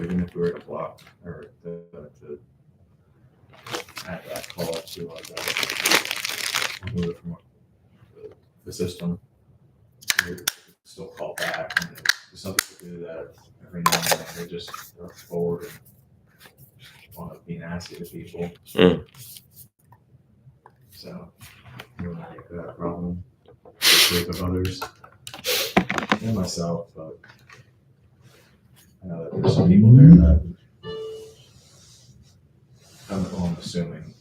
even if we were to block or to add that call to remove it from the system, we could still call back. And some people do that every now and then. They just throw forward and want to be nasty to people. So you want to make that a problem for the sake of others and myself, but I know that there's some people there that I'm assuming,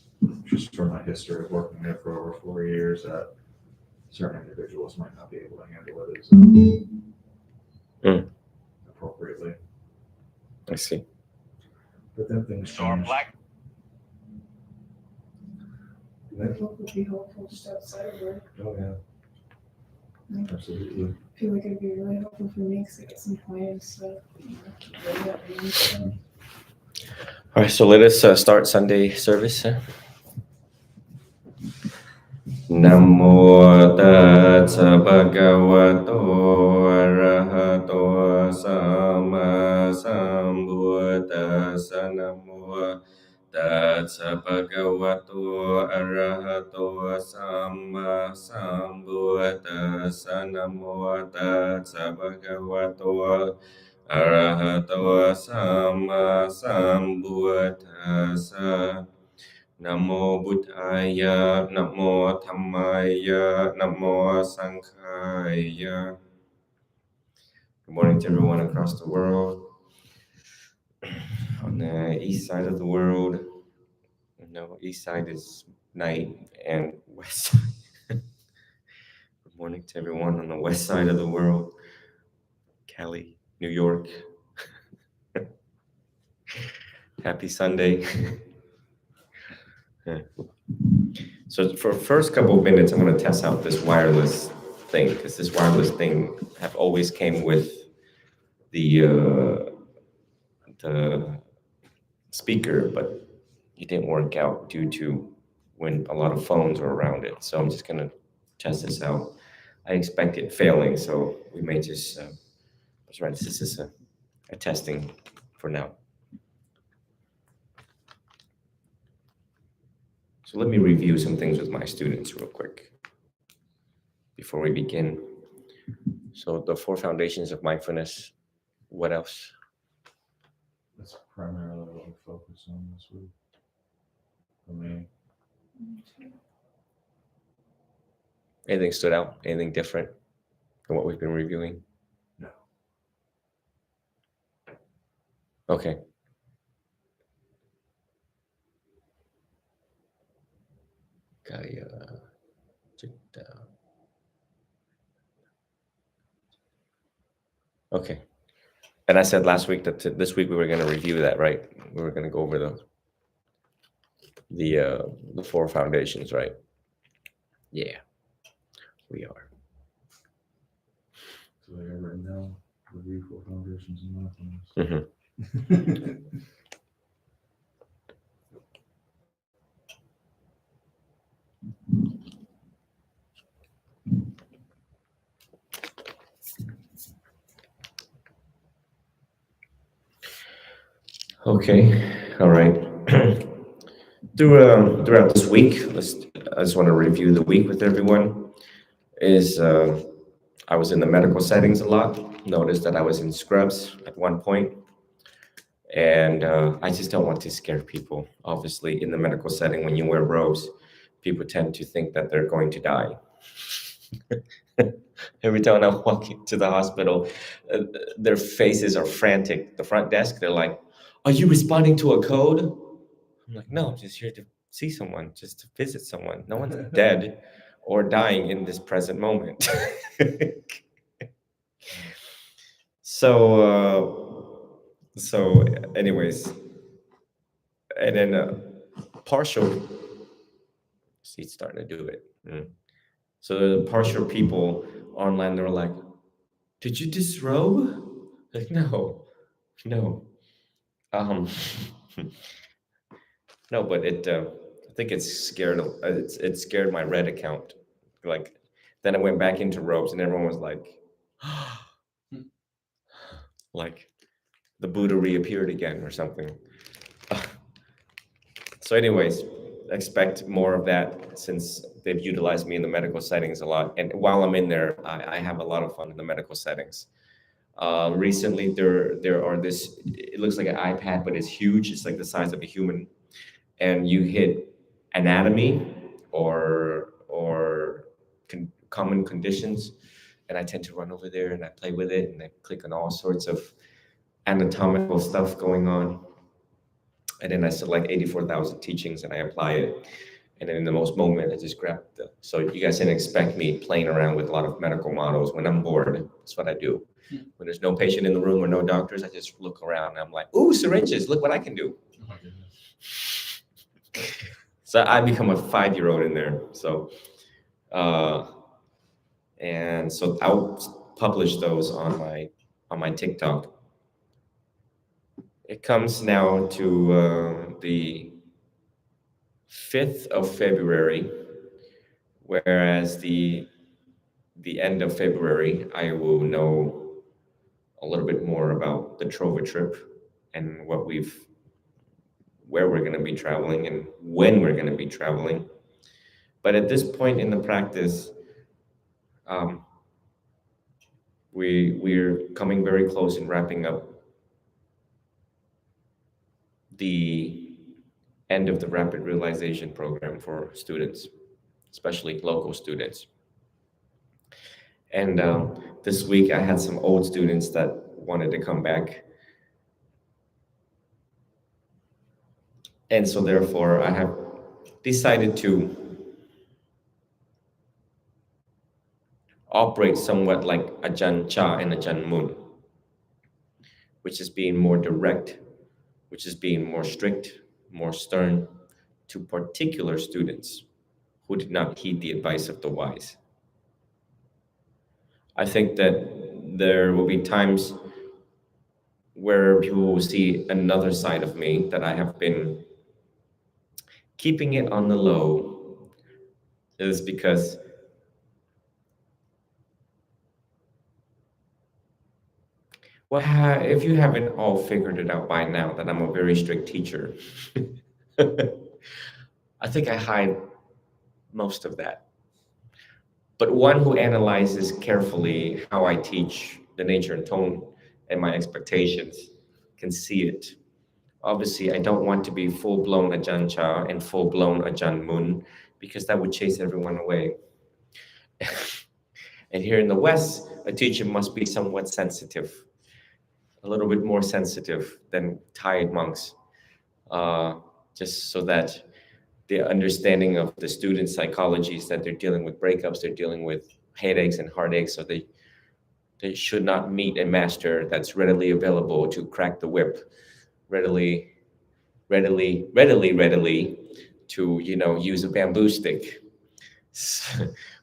just from my history of working there for over 4 years, that certain individuals might not be able to handle it as appropriately. I see. But then things change. It would be helpful just outside of work. Oh yeah, absolutely. I feel like it'd be really helpful for me because I get some clients that All right, so let us start Sunday service. Namo tassa bhagavato arahato sama sambuddhassa. Namo tassa bhagavato arahato sama sambuddhassa. Namo tassa bhagavato arahato sama sambuddhassa. Namo Buddhaya, Namo Dhammaya, Namo Sanghaya. Good morning to everyone across the world. On the east side of the world, no, east side is night and west side. Good morning to everyone on the west side of the world. Cali, New York. Happy Sunday. So for the first couple of minutes, I'm going to test out this wireless thing, because this wireless thing have always came with the speaker, but it didn't work out due to when a lot of phones are around it. So I'm just going to test this out. I expect it failing, so we may just, that's right, this is a testing for now. So let me review some things with my students real quick before we begin. So the 4 foundations of mindfulness, what else? That's primarily what we focus on this week for me. Anything stood out? Anything different from what we've been reviewing? No. Okay. Okay. And I said last week that this week we were going to review that, right? We were going to go over the 4 foundations, right? Yeah, we are. So I got written down, review 4 foundations and mindfulness. Okay, all right. Throughout this week, I just want to review the week with everyone. I was in the medical settings a lot. Noticed that I was in scrubs at one point, and I just don't want to scare people. Obviously, in the medical setting, when you wear robes, people tend to think that they're going to die. Every time I walk into the hospital, their faces are frantic. The front desk, they're like, "Are you responding to a code?" I'm like, "No, I'm just here to see someone, just to visit someone. No one's dead or dying in this present moment." So anyways, and then partial, see, it's starting to do it. So the partial people online, they were like, "Did you disrobe?" Like, no. No, but I think it scared my Red account. Like, then I went back into robes and everyone was like, like, the Buddha reappeared again or something. So anyways, expect more of that since they've utilized me in the medical settings a lot. And while I'm in there, I have a lot of fun in the medical settings. Recently, there are this. It looks like an iPad, but it's huge. It's like the size of a human, and you hit anatomy or common conditions, and I tend to run over there and I play with it and I click on all sorts of anatomical stuff going on, and then I select 84,000 teachings and I apply it. And then in the most moment, I just grab the. So you guys didn't expect me playing around with a lot of medical models. When I'm bored, that's what I do. When there's no patient in the room or no doctors, I just look around and I'm like, ooh, syringes, look what I can do. Oh my goodness. So I become a 5-year-old in there. So, and so I'll publish those on my TikTok. It comes now to the 5th of February, whereas the end of February, I will know a little bit more about the Trova trip and where we're going to be traveling and when we're going to be traveling. But at this point in the practice, we're coming very close in wrapping up the end of the rapid realization program for students, especially local students. And this week I had some old students that wanted to come back. And so therefore I have decided to operate somewhat like Ajahn Chah and Ajahn Mun, which is being more direct, which is being more strict, more stern to particular students who did not heed the advice of the wise. I think that there will be times where people will see another side of me that I have been keeping it on the low, is because well, if you haven't all figured it out by now that I'm a very strict teacher, I think I hide most of that. But one who analyzes carefully how I teach, the nature and tone, and my expectations can see it. Obviously, I don't want to be full-blown Ajahn Chah and full-blown Ajahn Mun because that would chase everyone away. And here in the West, a teacher must be somewhat sensitive, a little bit more sensitive than Thai monks, just so that the understanding of the student psychologies that they're dealing with breakups, they're dealing with headaches and heartaches, so they should not meet a master that's readily available to crack the whip, readily to, use a bamboo stick.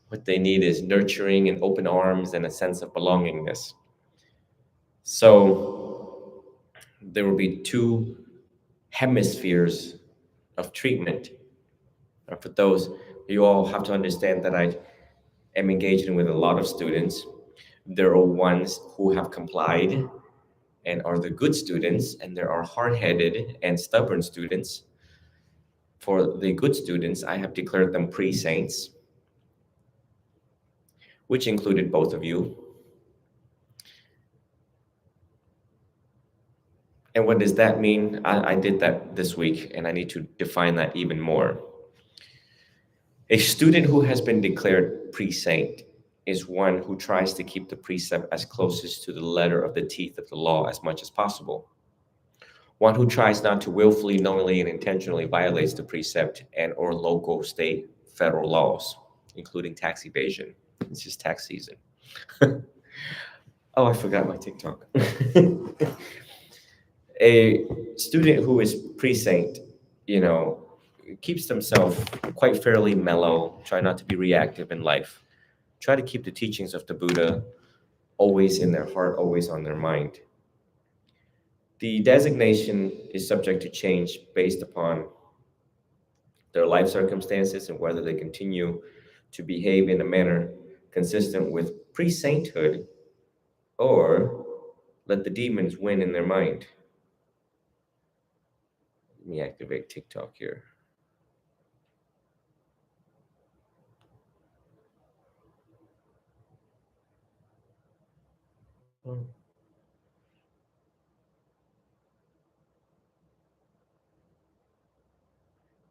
What they need is nurturing and open arms and a sense of belongingness. So there will be two hemispheres of treatment. For those, you all have to understand that I am engaging with a lot of students. There are ones who have complied and are the good students, and there are hard-headed and stubborn students. For the good students, I have declared them pre-saints, which included both of you. And what does that mean? I did that this week, and I need to define that even more. A student who has been declared pre-saint is one who tries to keep the precept as closest to the letter of the teeth of the law as much as possible. One who tries not to willfully, knowingly, and intentionally violates the precept and or local, state, federal laws, including tax evasion. It's just tax season. Oh, I forgot my TikTok. A student who is pre-saint, keeps themselves quite fairly mellow, try not to be reactive in life, try to keep the teachings of the Buddha always in their heart, always on their mind. The designation is subject to change based upon their life circumstances and whether they continue to behave in a manner consistent with pre-sainthood or Let the demons win in their mind. Let me activate TikTok here.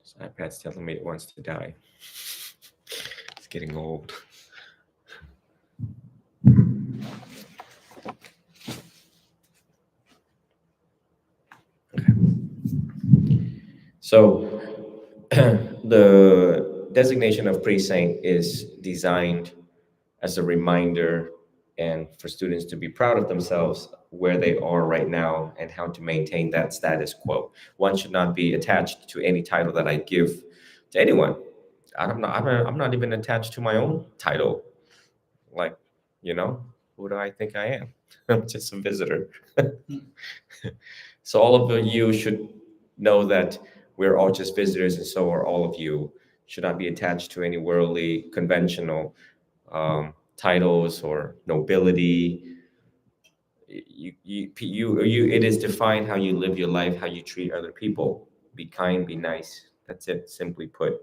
This iPad's telling me it wants to die. It's getting old. So the designation of pre-saint is designed as a reminder and for students to be proud of themselves where they are right now and how to maintain that status quo. One should not be attached to any title that I give to anyone. I'm not even attached to my own title. Like, who do I think I am? I'm just a visitor. So all of you should know that we're all just visitors, and so are all of you. Should not be attached to any worldly, conventional titles or nobility. It is defined how you live your life, how you treat other people. Be kind, be nice. That's it. Simply put,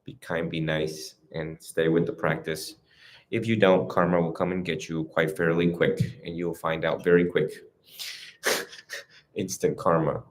be kind, be nice, and stay with the practice. If you don't, karma will come and get you quite fairly quick, and you'll find out very quick. Instant karma.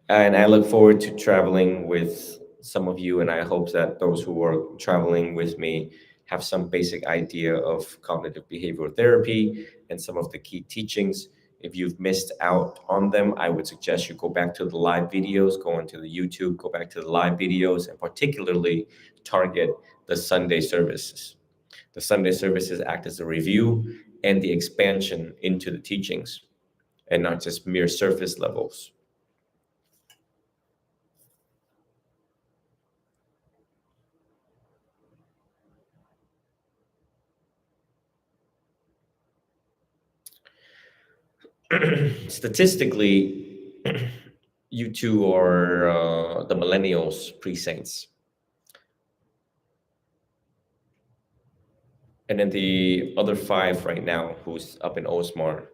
And I look forward to traveling with some of you, and I hope that those who are traveling with me have some basic idea of cognitive behavioral therapy and some of the key teachings. If you've missed out on them, I would suggest you go back to the live videos, go into the YouTube, go back to the live videos, and particularly target the Sunday services. The Sunday services act as a review and the expansion into the teachings, and not just mere surface levels. Statistically, you two are the millennials pre-saints. And then the other 5 right now, who's up in Osmar,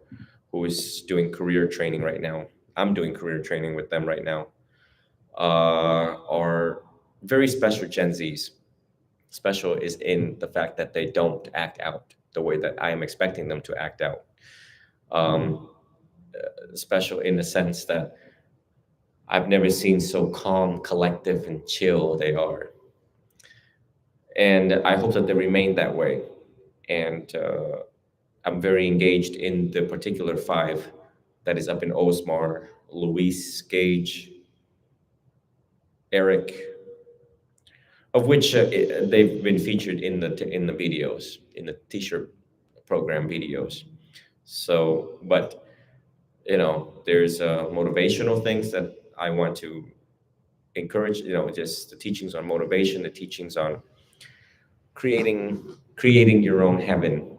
who is doing career training right now. I'm doing career training with them right now. Are very special Gen Zs. Special is in the fact that they don't act out the way that I am expecting them to act out. Special in the sense that I've never seen so calm, collective, and chill they are. And I hope that they remain that way. And I'm very engaged in the particular 5 that is up in Osmar: Luis, Gage, Eric, of which they've been featured in the videos, in the t-shirt program videos. So, but there's motivational things that I want to encourage. Just the teachings on motivation, the teachings on creating your own heaven.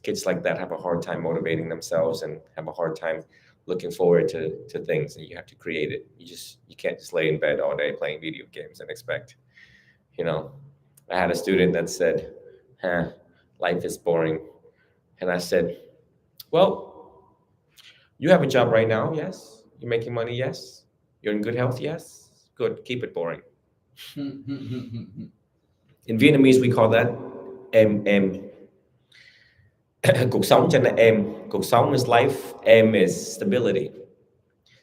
Kids like that have a hard time motivating themselves and have a hard time looking forward to things, and you have to create it. You can't just lay in bed all day playing video games and expect. I had a student that said, life is boring. And I said, well, you have a job right now, yes. You're making money, yes. You're in good health, yes. Good, keep it boring. In Vietnamese, we call that em. Cuộc sống cho nên em. Cuộc sống is life, em is stability.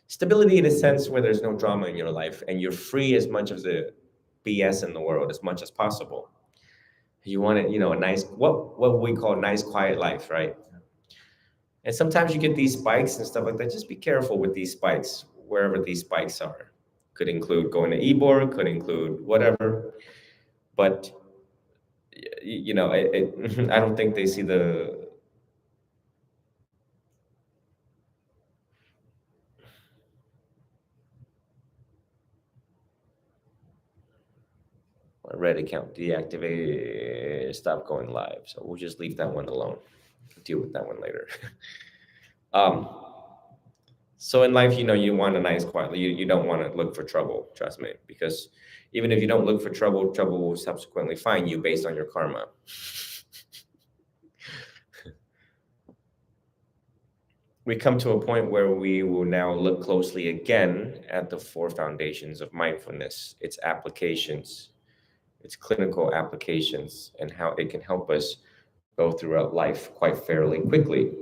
Stability in a sense where there's no drama in your life and you're free as much of the BS in the world as much as possible. You want it, a nice, what we call a nice, quiet life, right? And sometimes you get these spikes and stuff like that. Just be careful with these spikes, wherever these spikes are. Could include going to Ybor, could include whatever. But, I don't think they see the red account deactivate, stop going live. So we'll just leave that one alone. Deal with that one later. So in life, you want a nice quiet. You don't want to look for trouble, trust me, because even if you don't look for trouble, trouble will subsequently find you based on your karma. We come to a point where we will now look closely again at the 4 foundations of mindfulness, its applications, its clinical applications, and how it can help us go throughout life quite fairly quickly.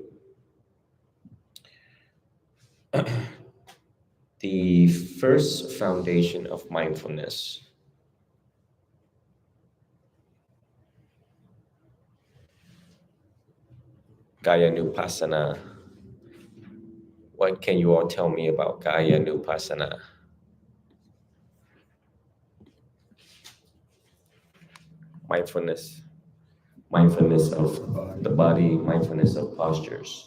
The first foundation of mindfulness, Gaya Nupassana. What can you all tell me about Gaya Nupassana? Mindfulness of the body, mindfulness of postures.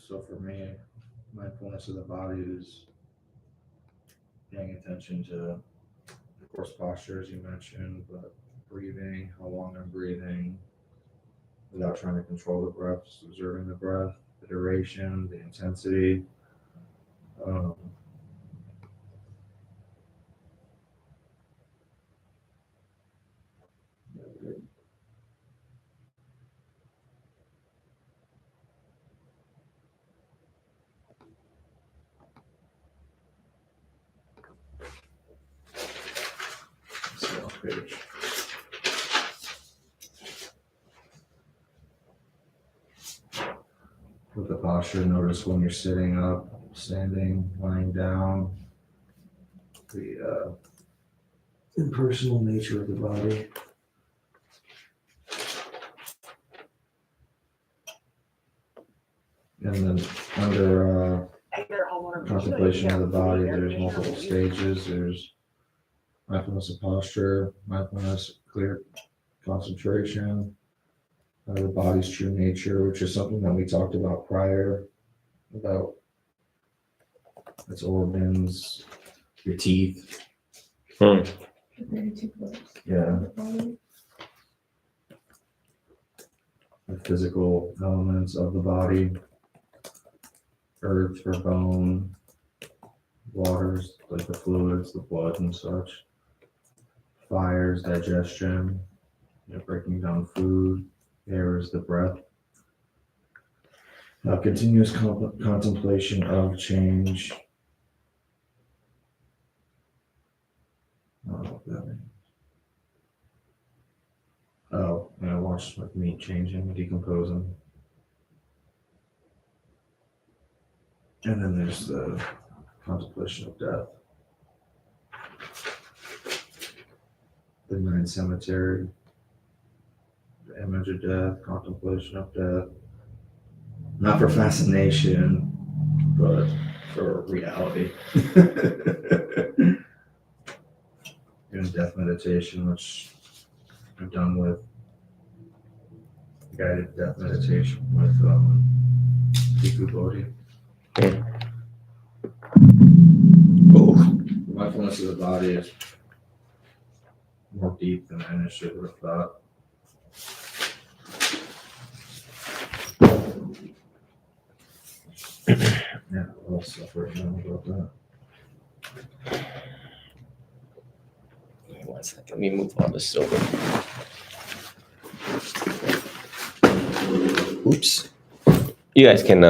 So for me, mindfulness of the body is paying attention to, of course, posture, as you mentioned, but breathing, how long I'm breathing, without trying to control the breath, just observing the breath, the duration, the intensity. Page. With the posture, notice when you're sitting up, standing, lying down, the impersonal nature of the body. And then under contemplation of the body, there's multiple stages. There's mindfulness of posture, mindfulness, clear concentration, the body's true nature, which is something that we talked about prior, about its organs, your teeth. Yeah. The physical elements of the body, earth or bone, waters, like the fluids, the blood and such, fires, digestion, breaking down food, air is the breath. Continuous contemplation of change. I don't know what that means. Oh, and I watched like meat changing, decomposing. And then there's the contemplation of death. The Midnight Cemetery, the image of death, contemplation of death. Not for fascination, but for reality. Doing death meditation, which I've done with guided death meditation with Bhikkhu Bodhi. Mindfulness of the body is more deep than I initially would have thought. Yeah, I'll suffer now about that. One second, let me move all this over. Oops. You guys can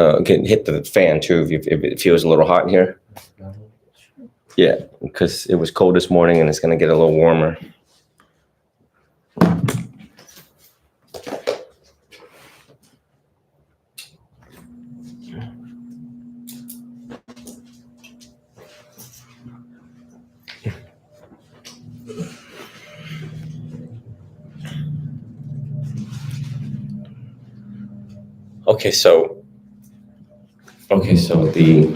hit the fan too if it feels a little hot in here. Yeah, because it was cold this morning and it's going to get a little warmer. Okay, so the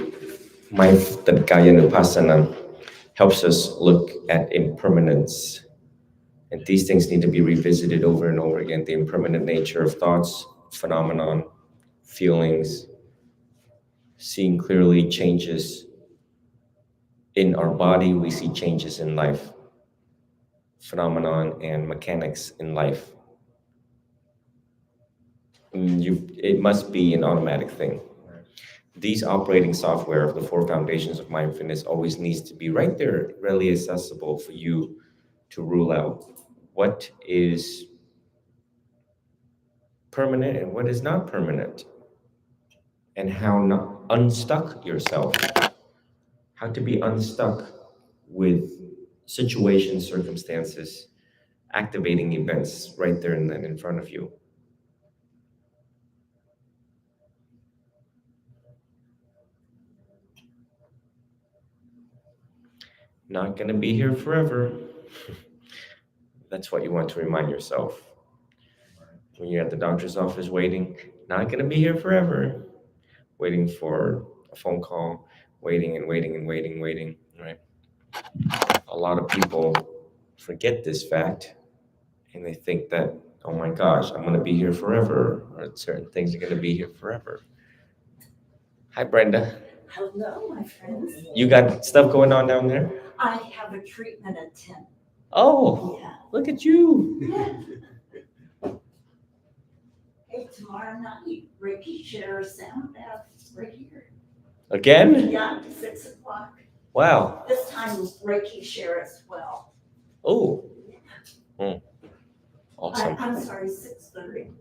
Gaya Nupassana helps us look at impermanence. And these things need to be revisited over and over again. The impermanent nature of thoughts, phenomenon, feelings, seeing clearly changes in our body, we see changes in life, phenomenon and mechanics in life. It must be an automatic thing. These operating software of the four foundations of mindfulness always needs to be right there, readily accessible for you to rule out what is permanent and what is not permanent, and how not unstuck yourself, how to be unstuck with situations, circumstances, activating events right there and then in front of you. Not going to be here forever. That's what you want to remind yourself. When you're at the doctor's office waiting, not going to be here forever. Waiting for a phone call, waiting and waiting and waiting, right? A lot of people forget this fact and they think that, oh my gosh, I'm going to be here forever, or certain things are going to be here forever. Hi, Brenda. Hello, my friends. You got stuff going on down there? I have a treatment at 10. Oh, Yeah. look at you. Yeah. Hey, tomorrow night, Reiki share a sound bath right here. Again? Yeah, 6 o'clock. Wow. This time Reiki share as well. Oh. Awesome. I'm sorry, 6:30.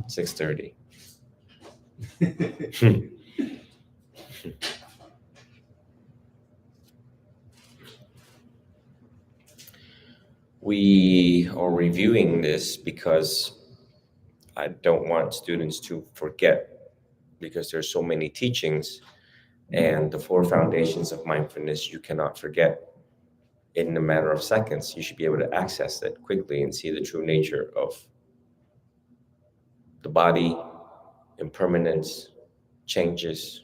6:30. We are reviewing this because I don't want students to forget, because there's so many teachings and the four foundations of mindfulness you cannot forget in a matter of seconds. You should be able to access it quickly and see the true nature of the body, impermanence, changes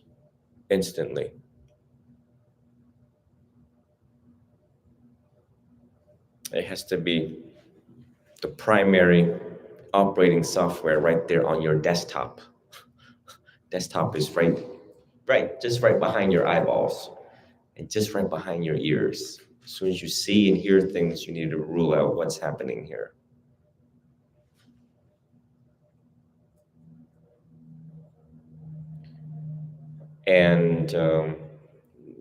instantly. It has to be the primary operating software right there on your desktop. Desktop is just right behind your eyeballs and just right behind your ears. As soon as you see and hear things, you need to rule out what's happening here. And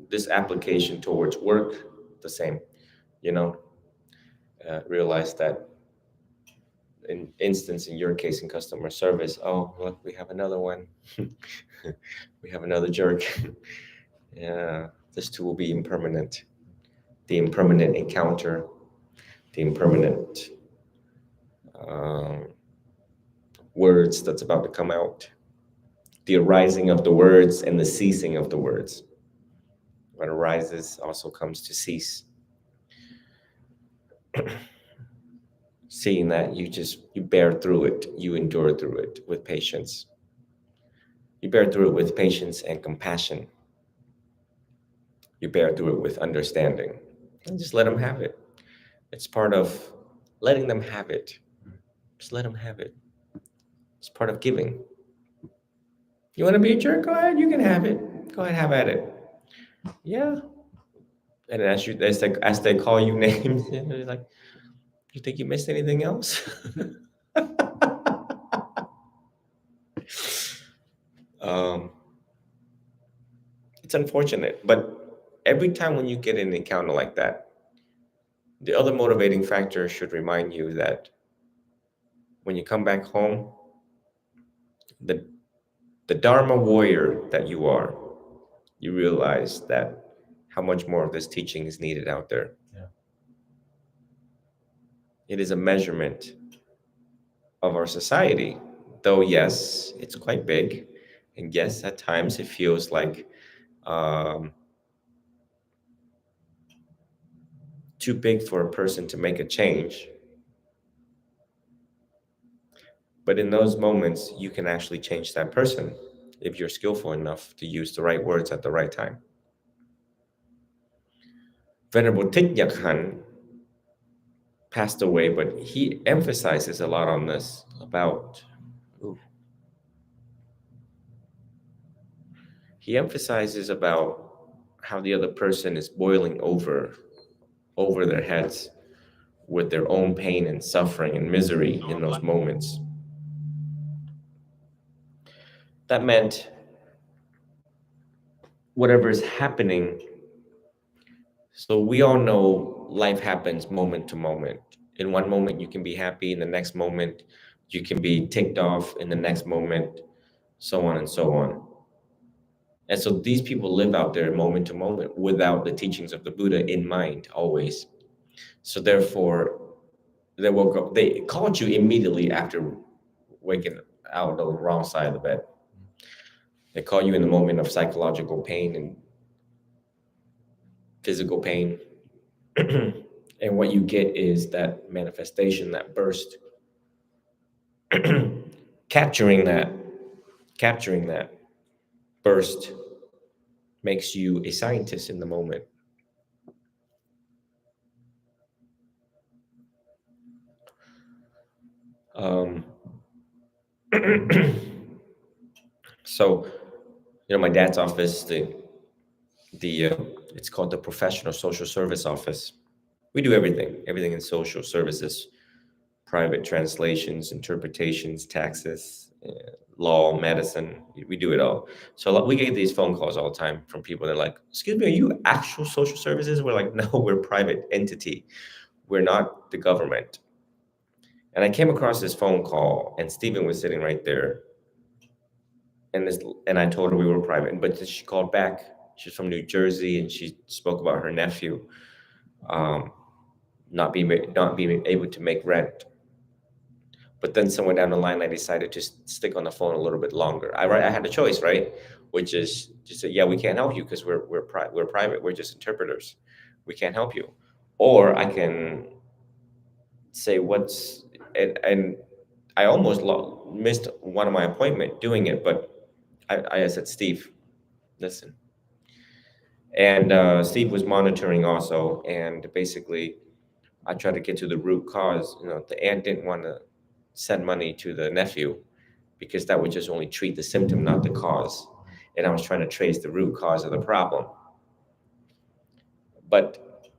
this application towards work, the same, realize that in instance, in your case, in customer service, oh, look, we have another one. We have another jerk. Yeah, this too will be impermanent. The impermanent encounter, the impermanent words that's about to come out, the arising of the words and the ceasing of the words. What arises also comes to cease. Seeing that you bear through it, you endure through it with patience. You bear through it with patience and compassion. You bear through it with understanding. And just let them have it. It's part of letting them have it. Just let them have it. It's part of giving. You want to be a jerk? Go ahead, you can have it. Go ahead, have at it. Yeah. And as they call you names, they're like, you think you missed anything else? It's unfortunate, but every time when you get an encounter like that, the other motivating factor should remind you that when you come back home, the Dharma warrior that you are, you realize that how much more of this teaching is needed out there. Yeah. It is a measurement of our society, though, yes, it's quite big. And yes, at times it feels like too big for a person to make a change. But in those moments, you can actually change that person if you're skillful enough to use the right words at the right time. Venerable Thich Nhat Hanh passed away, but he emphasizes a lot on this he emphasizes about how the other person is boiling over their heads with their own pain and suffering and misery in those moments. That meant whatever is happening. So we all know life happens moment to moment. In one moment, you can be happy. In the next moment, you can be ticked off. In the next moment, so on and so on. And so these people live out there moment to moment without the teachings of the Buddha in mind always. So therefore, they called you immediately after waking out of the wrong side of the bed. They call you in the moment of psychological pain and physical pain. And what you get is that manifestation, that burst. capturing that burst makes you a scientist in the moment. So, my dad's office, it's called the Professional Social Service Office. We do everything in social services, private translations, interpretations, taxes, law, medicine. We do it all. So we get these phone calls all the time from people. They're like, "Excuse me, are you actual social services?" We're like, "No, we're a private entity. We're not the government." And I came across this phone call, and Stephen was sitting right there. And I told her we were private, but she called back. She's from New Jersey, and she spoke about her nephew not being able to make rent. But then somewhere down the line, I decided to stick on the phone a little bit longer. I had a choice, right? Which is just say, yeah, we can't help you because we're private. We're just interpreters. We can't help you. Or I can say and I almost missed one of my appointment doing it, but I said, Steve, listen. And Steve was monitoring also, and basically, I tried to get to the root cause. The aunt didn't want to send money to the nephew because that would just only treat the symptom, not the cause. And I was trying to trace the root cause of the problem. But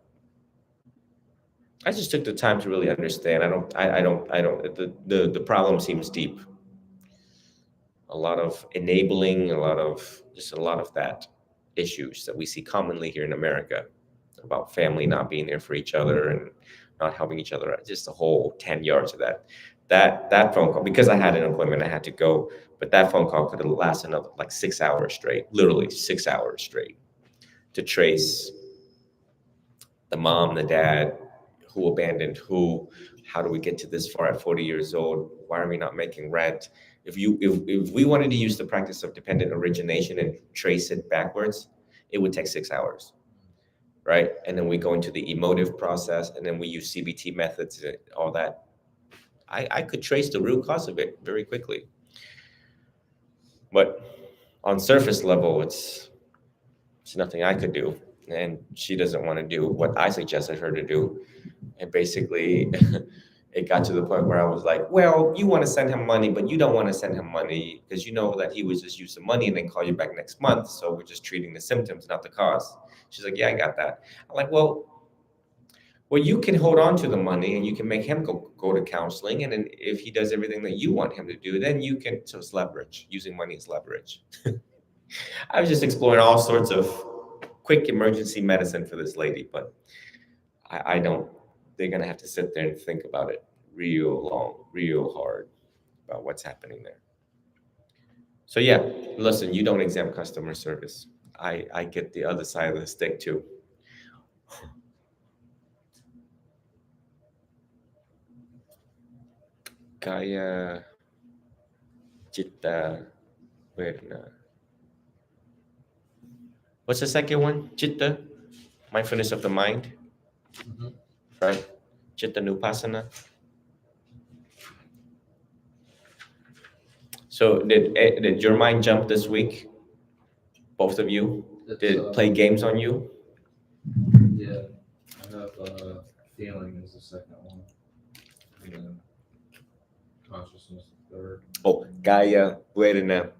I just took the time to really understand. The problem seems deep. A lot of enabling, a lot of that issues that we see commonly here in America about family not being there for each other and not helping each other. Just the whole 10 yards of that phone call, because I had an appointment, I had to go, but that phone call could have lasted another like 6 hours straight, literally 6 hours straight, to trace the mom, the dad, who abandoned who, how do we get to this far at 40 years old? Why are we not making rent? If we wanted to use the practice of dependent origination and trace it backwards, it would take 6 hours, right? And then we go into the emotive process, and then we use CBT methods and all that. I could trace the root cause of it very quickly. But on surface level, it's nothing I could do. And she doesn't want to do what I suggested her to do. And basically, it got to the point where I was like, well, you want to send him money, but you don't want to send him money because you know that he would just use the money and then call you back next month. So we're just treating the symptoms, not the cause. She's like, yeah, I got that. I'm like, well, you can hold on to the money and you can make him go to counseling. And then if he does everything that you want him to do, then you can, so it's leverage, using money as leverage. I was just exploring all sorts of quick emergency medicine for this lady, but I don't, they're going to have to sit there and think about it real long, real hard about what's happening there. So yeah, listen, you don't exempt customer service. I get the other side of the stick too. Kaya Chitta Vedana. What's the second one? Chitta, mindfulness of the mind, right? Chitta Nupassana. So did your mind jump this week? Both of you? Did it play games on you? Yeah, I have feeling is the second one. And then consciousness the third. Oh, Kaya Vedana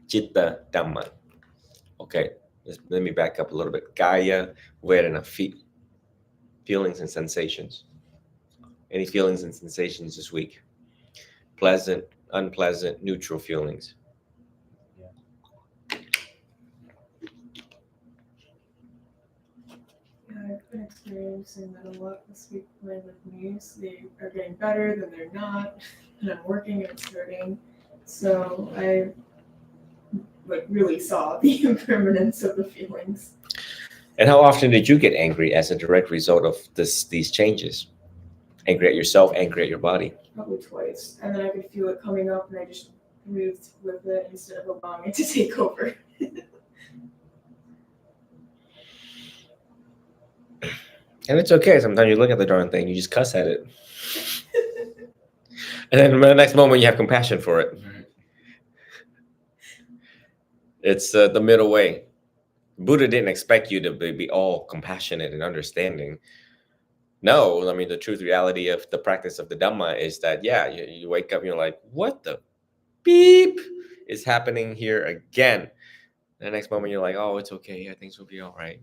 Chitta Dhamma. Okay. Let me back up a little bit. Kaya, Vedana, feelings and sensations. Any feelings and sensations this week? Pleasant, unpleasant, neutral feelings. Yeah, I've been experiencing that a lot this week with knees. They are getting better, then they're not, and I'm working and it's hurting. So I really saw the impermanence of the feelings. And how often did you get angry as a direct result of these changes? Angry at yourself, angry at your body. Probably twice. And then I could feel it coming up and I just moved with it instead of allowing it to take over. And it's okay. Sometimes you look at the darn thing, you just cuss at it. And then the next moment you have compassion for it. It's the middle way. Buddha didn't expect you to be all compassionate and understanding. No, I mean, the truth reality of the practice of the Dhamma is that, yeah, you wake up and you're like, what the beep is happening here again? The next moment you're like, oh, it's okay. Yeah, things will be all right.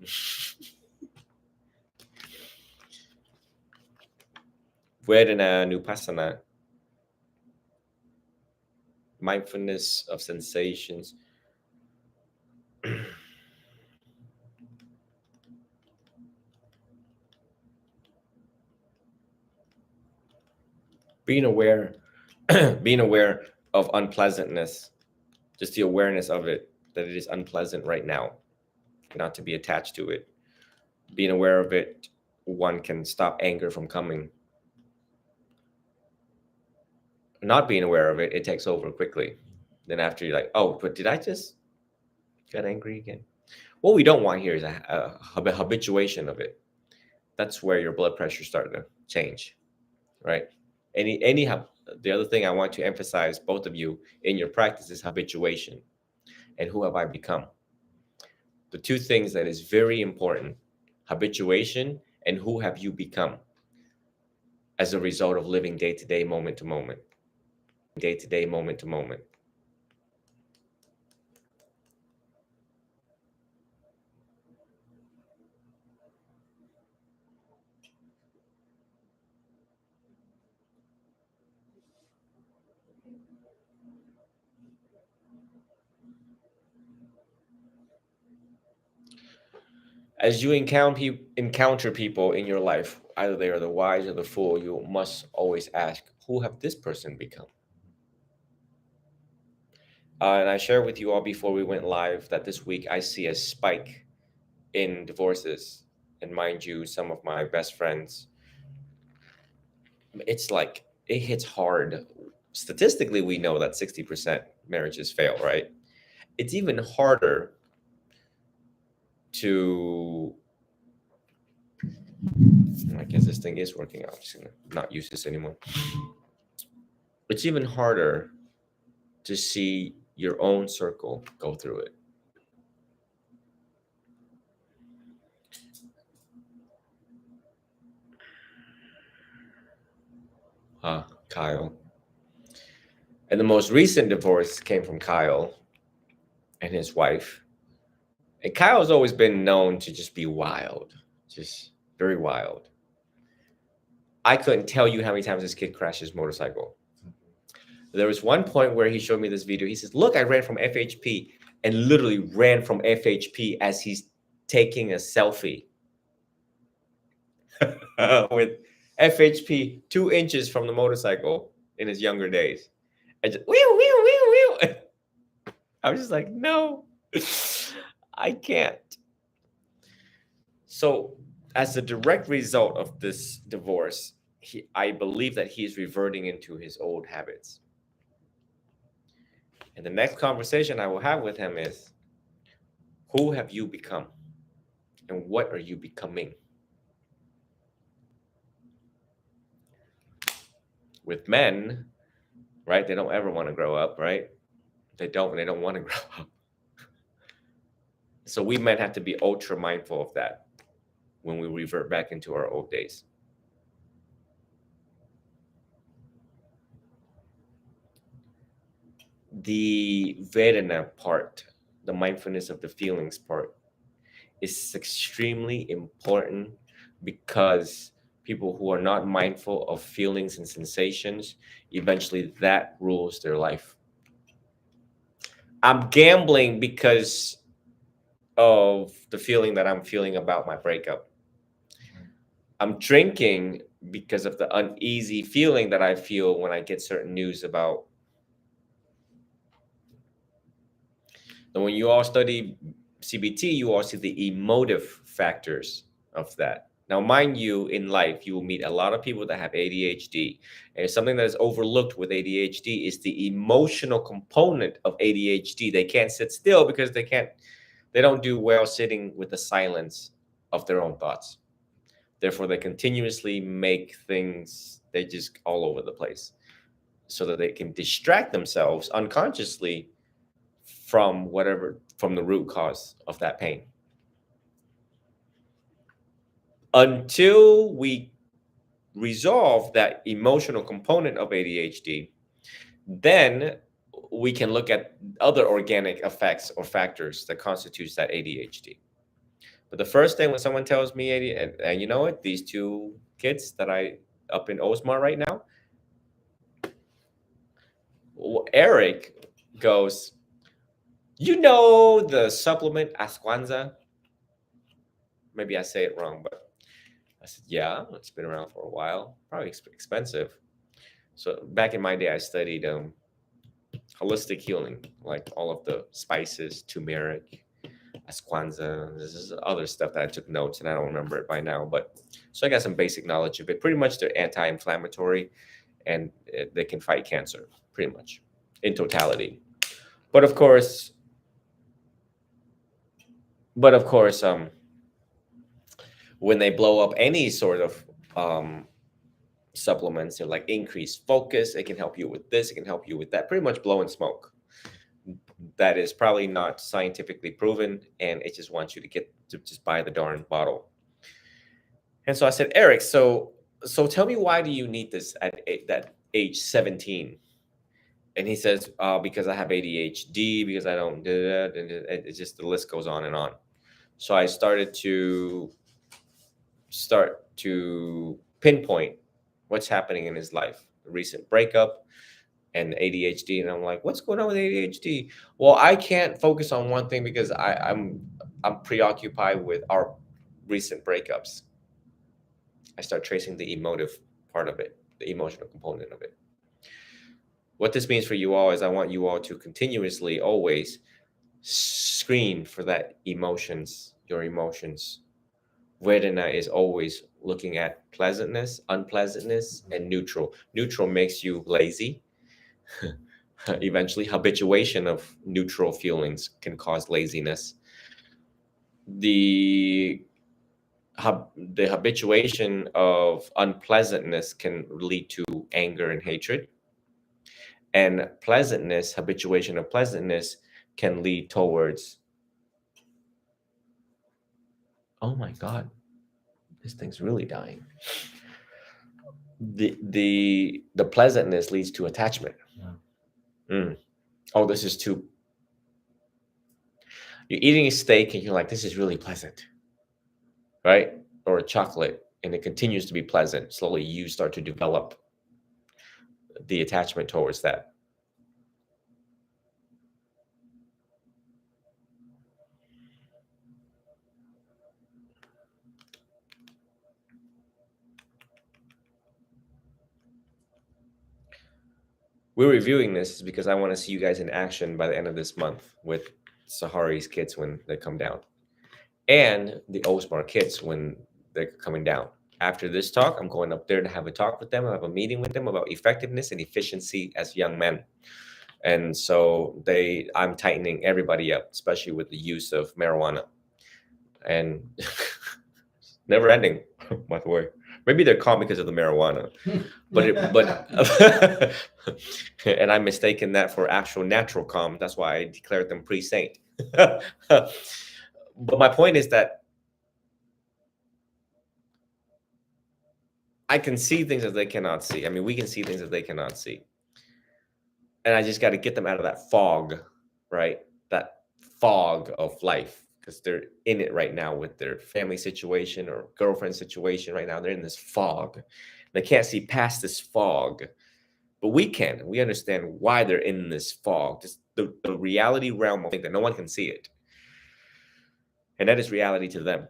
Vedana Nupassana. Mindfulness of sensations. Being aware of unpleasantness, just the awareness of it, that it is unpleasant right now, not to be attached to it. Being aware of it, one can stop anger from coming. Not being aware of it, it takes over quickly. Then after you're like, oh, but did I just get angry again? What we don't want here is a habituation of it. That's where your blood pressure starting to change, right? The other thing I want to emphasize, both of you, in your practice is habituation. And who have I become? The two things that is very important, habituation and who have you become as a result of living day to day, moment to moment. Day to day, moment to moment. As you encounter people in your life, either they are the wise or the fool, you must always ask, who have this person become? And I shared with you all before we went live that this week I see a spike in divorces. And mind you, some of my best friends, it's like it hits hard. Statistically, we know that 60% marriages fail, right? It's even harder to, I guess this thing is working out. I'm just gonna not use this anymore. It's even harder to see your own circle go through it. Kyle. And the most recent divorce came from Kyle and his wife. And Kyle's always been known to just be wild, just very wild. I couldn't tell you how many times this kid crashed his motorcycle. There was one point where he showed me this video. He says, look, I ran from FHP, and literally ran from FHP as he's taking a selfie with FHP 2 inches from the motorcycle in his younger days. I just, wheel. I was just like, no, I can't. So as a direct result of this divorce, I believe that he's reverting into his old habits. And the next conversation I will have with him is, who have you become? And what are you becoming? With men, right? They don't ever want to grow up, right? They don't want to grow up. So we men have to be ultra mindful of that when we revert back into our old days. The Vedana part, the mindfulness of the feelings part, is extremely important, because people who are not mindful of feelings and sensations, eventually that rules their life. I'm gambling because of the feeling that I'm feeling about my breakup. I'm drinking because of the uneasy feeling that I feel when I get certain news about. And when you all study CBT, you all see the emotive factors of that. Now, mind you, in life, you will meet a lot of people that have ADHD. And something that is overlooked with ADHD is the emotional component of ADHD. They can't sit still because they don't do well sitting with the silence of their own thoughts. Therefore, they continuously make things, they just all over the place, so that they can distract themselves unconsciously from the root cause of that pain. Until we resolve that emotional component of ADHD, then we can look at other organic effects or factors that constitutes that ADHD. But the first thing when someone tells me ADHD, and you know what, these two kids that I up in Osmar right now, Eric goes, you know the supplement Asquanza? Maybe I say it wrong, but I said, yeah, it's been around for a while, probably expensive. So back in my day, I studied holistic healing, like all of the spices, turmeric, Asquanza. This is other stuff that I took notes and I don't remember it by now. But so I got some basic knowledge of it. Pretty much they're anti-inflammatory, and they can fight cancer, pretty much, in totality. But of course, when they blow up any sort of supplements, they're like increased focus. It can help you with this. It can help you with that. Pretty much blowing smoke. That is probably not scientifically proven, and it just wants you to get to just buy the darn bottle. And so I said, Eric, so tell me, why do you need this at that age 17? And he says, because I have ADHD, because I don't do that, and it's just the list goes on and on. So I started to pinpoint what's happening in his life, the recent breakup and ADHD. And I'm like, what's going on with ADHD? Well, I can't focus on one thing because I'm preoccupied with our recent breakups. I start tracing the emotive part of it, the emotional component of it. What this means for you all is I want you all to continuously always screen for that emotions, your emotions. Vedana is always looking at pleasantness, unpleasantness, and neutral. Neutral makes you lazy. Eventually, habituation of neutral feelings can cause laziness. The habituation of unpleasantness can lead to anger and hatred. And habituation of pleasantness can lead towards, oh my God, this thing's really dying. The pleasantness leads to attachment. Yeah. Oh, this is too. You're eating a steak and you're like, this is really pleasant, right? Or a chocolate, and it continues to be pleasant. Slowly, you start to develop the attachment towards that. We're reviewing this because I want to see you guys in action by the end of this month with Sahari's kids when they come down, and the Osmar kids when they're coming down. After this talk, I'm going up there to have a talk with them. I have a meeting with them about effectiveness and efficiency as young men. And so I'm tightening everybody up, especially with the use of marijuana. And never ending, by the way. Maybe they're calm because of the marijuana, but and I'm mistaken that for actual natural calm. That's why I declared them pre-saint. But my point is that I can see things that they cannot see. I mean, we can see things that they cannot see. And I just got to get them out of that fog, right? That fog of life. because they're in it right now with their family situation or girlfriend situation right now. They're in this fog. They can't see past this fog, but we can. We understand why they're in this fog. Just the reality realm of things that no one can see it. And that is reality to them.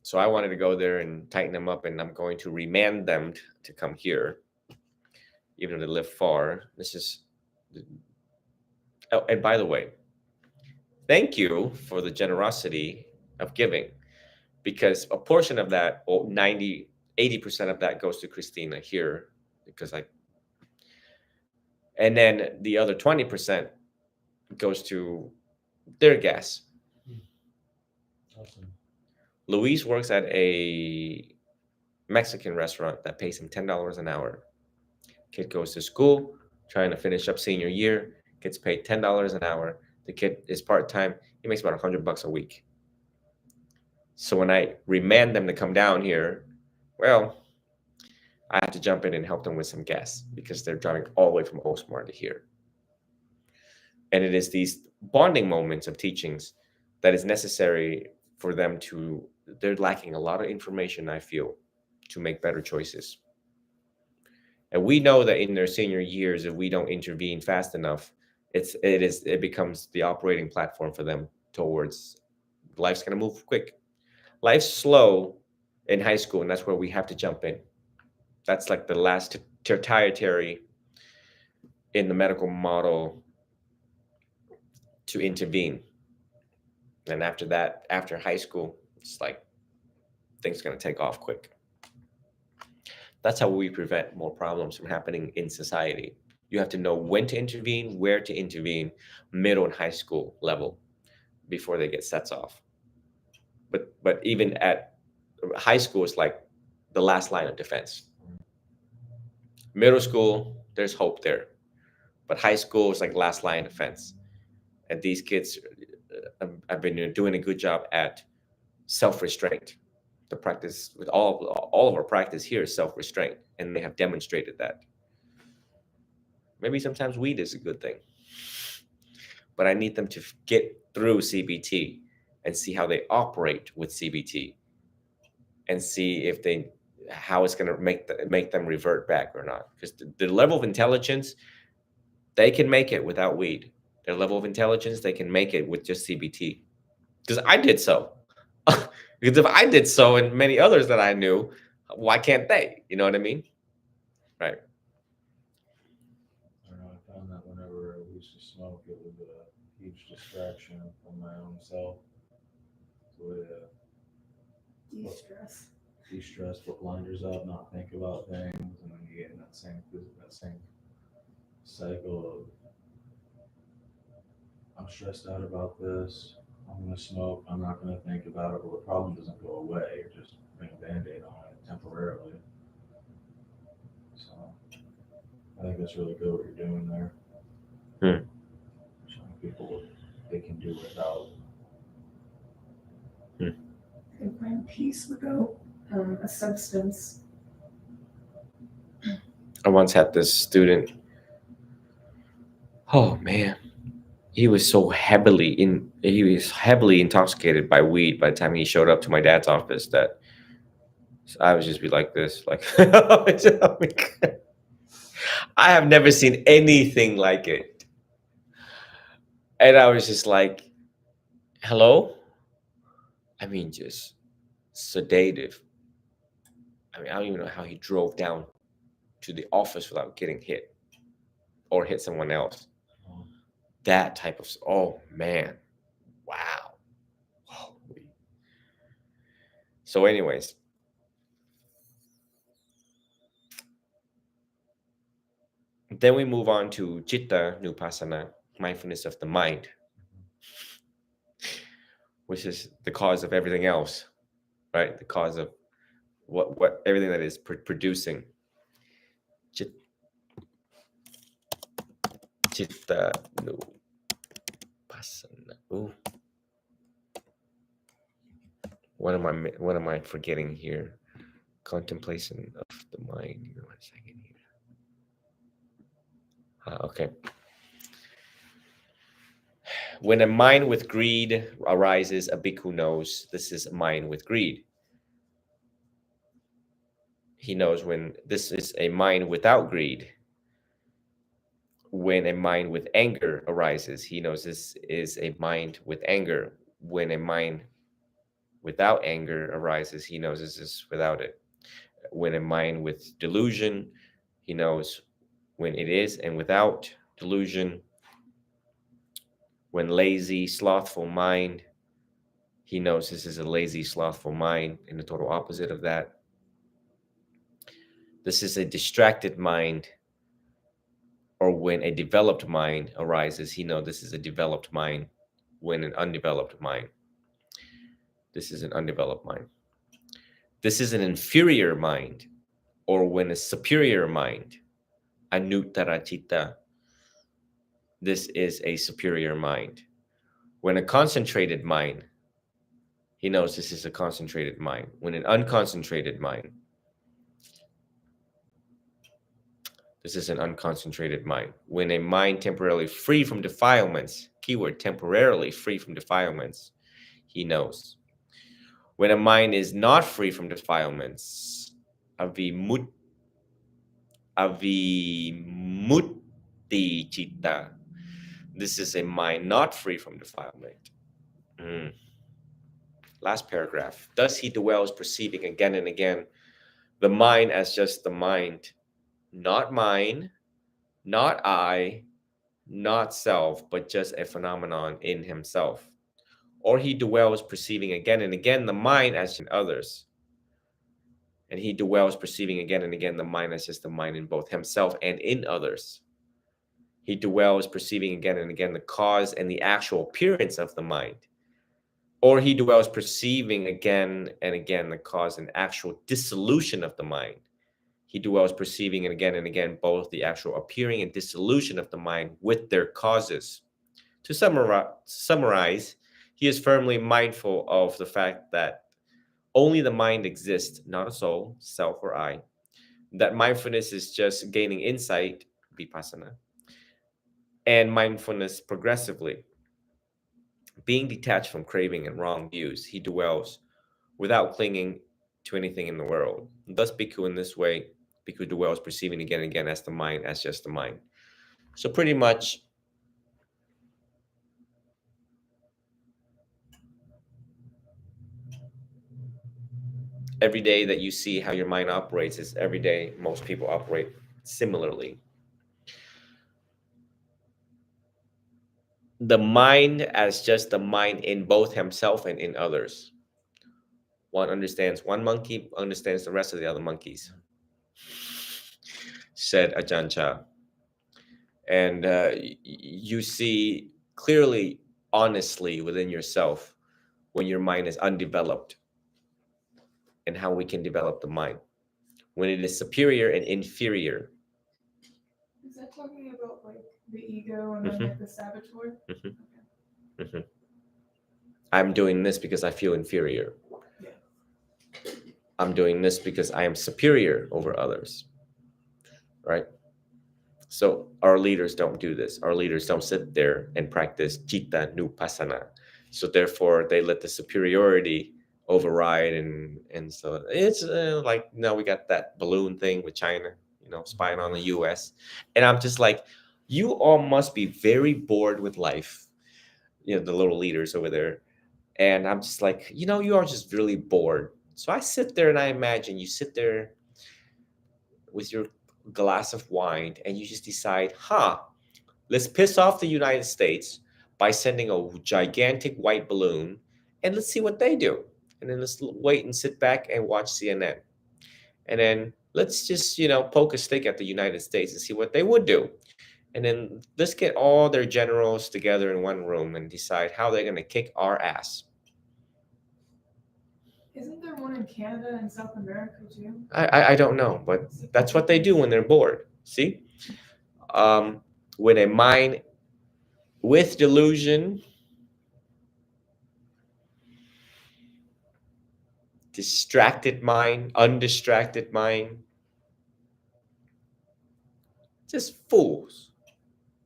So I wanted to go there and tighten them up, and I'm going to remand them to come here, even though they live far. This is, oh, and by the way, thank you for the generosity of giving, because a portion of that, well, 80% of that goes to Christina here, because and then the other 20% goes to their gas. Awesome. Luis works at a Mexican restaurant that pays him $10 an hour. Kid goes to school, trying to finish up senior year, gets paid $10 an hour. The kid is part-time. He makes about $100 a week. So when I remand them to come down here, well, I have to jump in and help them with some gas because they're driving all the way from Osmar to here. And it is these bonding moments of teachings that is necessary for them to, they're lacking a lot of information, I feel, to make better choices. And we know that in their senior years, if we don't intervene fast enough, it becomes the operating platform for them towards life's going to move quick. Life's slow in high school, and that's where we have to jump in. That's like the last tertiary in the medical model to intervene. And after that, after high school, it's like things are going to take off quick. That's how we prevent more problems from happening in society. You have to know when to intervene, where to intervene, middle and high school level before they get sets off. But even at high school, it's like the last line of defense. Middle school, there's hope there. But high school is like last line of defense. And these kids have been doing a good job at self-restraint. The practice with all of our practice here is self-restraint, and they have demonstrated that. Maybe sometimes weed is a good thing, but I need them to get through CBT and see how they operate with CBT, and see if how it's going to make them revert back or not. Because the level of intelligence, they can make it without weed. Their level of intelligence, they can make it with just CBT. Because I did so. Because if I did so and many others that I knew, why can't they? You know what I mean? Right. I don't know, I found that whenever I used to smoke, it was a huge distraction from my own self. Would De-stress. de-stress, put blinders up, not think about things, and then you get in that same cycle of I'm stressed out about this. I'm gonna smoke. I'm not gonna think about it. Well, the problem doesn't go away. You're just putting a Band-Aid on it temporarily. So I think that's really good what you're doing there. Showing people what they can do without. I can find peace without a substance. I once had this student. Oh man, he was heavily intoxicated by weed by the time he showed up to my dad's office that I would just be like this, like I have never seen anything like it. And I was just like, hello? I mean, just sedative. I mean, I don't even know how he drove down to the office without getting hit or hit someone else. That type of, oh man, wow. Holy. So anyways, then we move on to Chitta Nupassana, mindfulness of the mind, which is the cause of everything else, right? The cause of what everything that is producing. Chitta Nupassana. Ooh. What am I forgetting here? Contemplation of the mind. Give me 1 second here. Okay. When a mind with greed arises, a bhikkhu knows this is a mind with greed. He knows when this is a mind without greed. When a mind with anger arises, he knows this is a mind with anger. When a mind without anger arises, he knows this is without it. When a mind with delusion, he knows when it is and without delusion. When lazy, slothful mind, he knows this is a lazy, slothful mind, and the total opposite of that. This is a distracted mind, or when a developed mind arises, he knows this is a developed mind. When an undeveloped mind, this is an undeveloped mind. This is an inferior mind, or when a superior mind, anuttara citta, this is a superior mind. When a concentrated mind, he knows this is a concentrated mind. When an unconcentrated mind, this is an unconcentrated mind. When a mind temporarily free from defilements, keyword temporarily free from defilements, he knows. When a mind is not free from defilements, avimutti citta, this is a mind not free from defilement. Last paragraph. Thus he dwells perceiving again and again the mind as just the mind, not mine, not I, not self, but just a phenomenon in himself. Or he dwells perceiving again and again the mind as in others. And he dwells perceiving again and again the mind as just the mind in both himself and in others. He dwells perceiving again and again the cause and the actual appearance of the mind. Or he dwells perceiving again and again the cause and actual dissolution of the mind. He dwells perceiving again and again both the actual appearing and dissolution of the mind with their causes. To summarize, he is firmly mindful of the fact that only the mind exists, not a soul, self, or I. That mindfulness is just gaining insight, vipassana, and mindfulness progressively. Being detached from craving and wrong views, he dwells without clinging to anything in the world. Thus, bhikkhu in this way, bhikkhu dwells perceiving again and again as the mind, as just the mind. So pretty much, every day that you see how your mind operates is every day most people operate similarly. The mind as just the mind in both himself and in others. One understands one monkey, understands the rest of the other monkeys, said Ajahn Chah. And you see clearly, honestly within yourself when your mind is undeveloped and how we can develop the mind. When it is superior and inferior. Is that talking about like the ego and then like the saboteur? Okay. I'm doing this because I feel inferior. Yeah. I'm doing this because I am superior over others, right? So our leaders don't do this. Our leaders don't sit there and practice citta nupassana. So therefore, they let the superiority override, and so it's like now we got that balloon thing with China, spying on the U.S. And I'm just like, you all must be very bored with life, the little leaders over there. And I'm just like, you are just really bored. So I sit there and I imagine you sit there with your glass of wine and you just decide, let's piss off the United States by sending a gigantic white balloon and let's see what they do. And then let's wait and sit back and watch CNN. And then let's just, poke a stick at the United States and see what they would do. And then let's get all their generals together in one room and decide how they're going to kick our ass. Isn't there one in Canada and South America too? I don't know, but that's what they do when they're bored. See? When a mind with delusion, distracted mind, undistracted mind, just fools.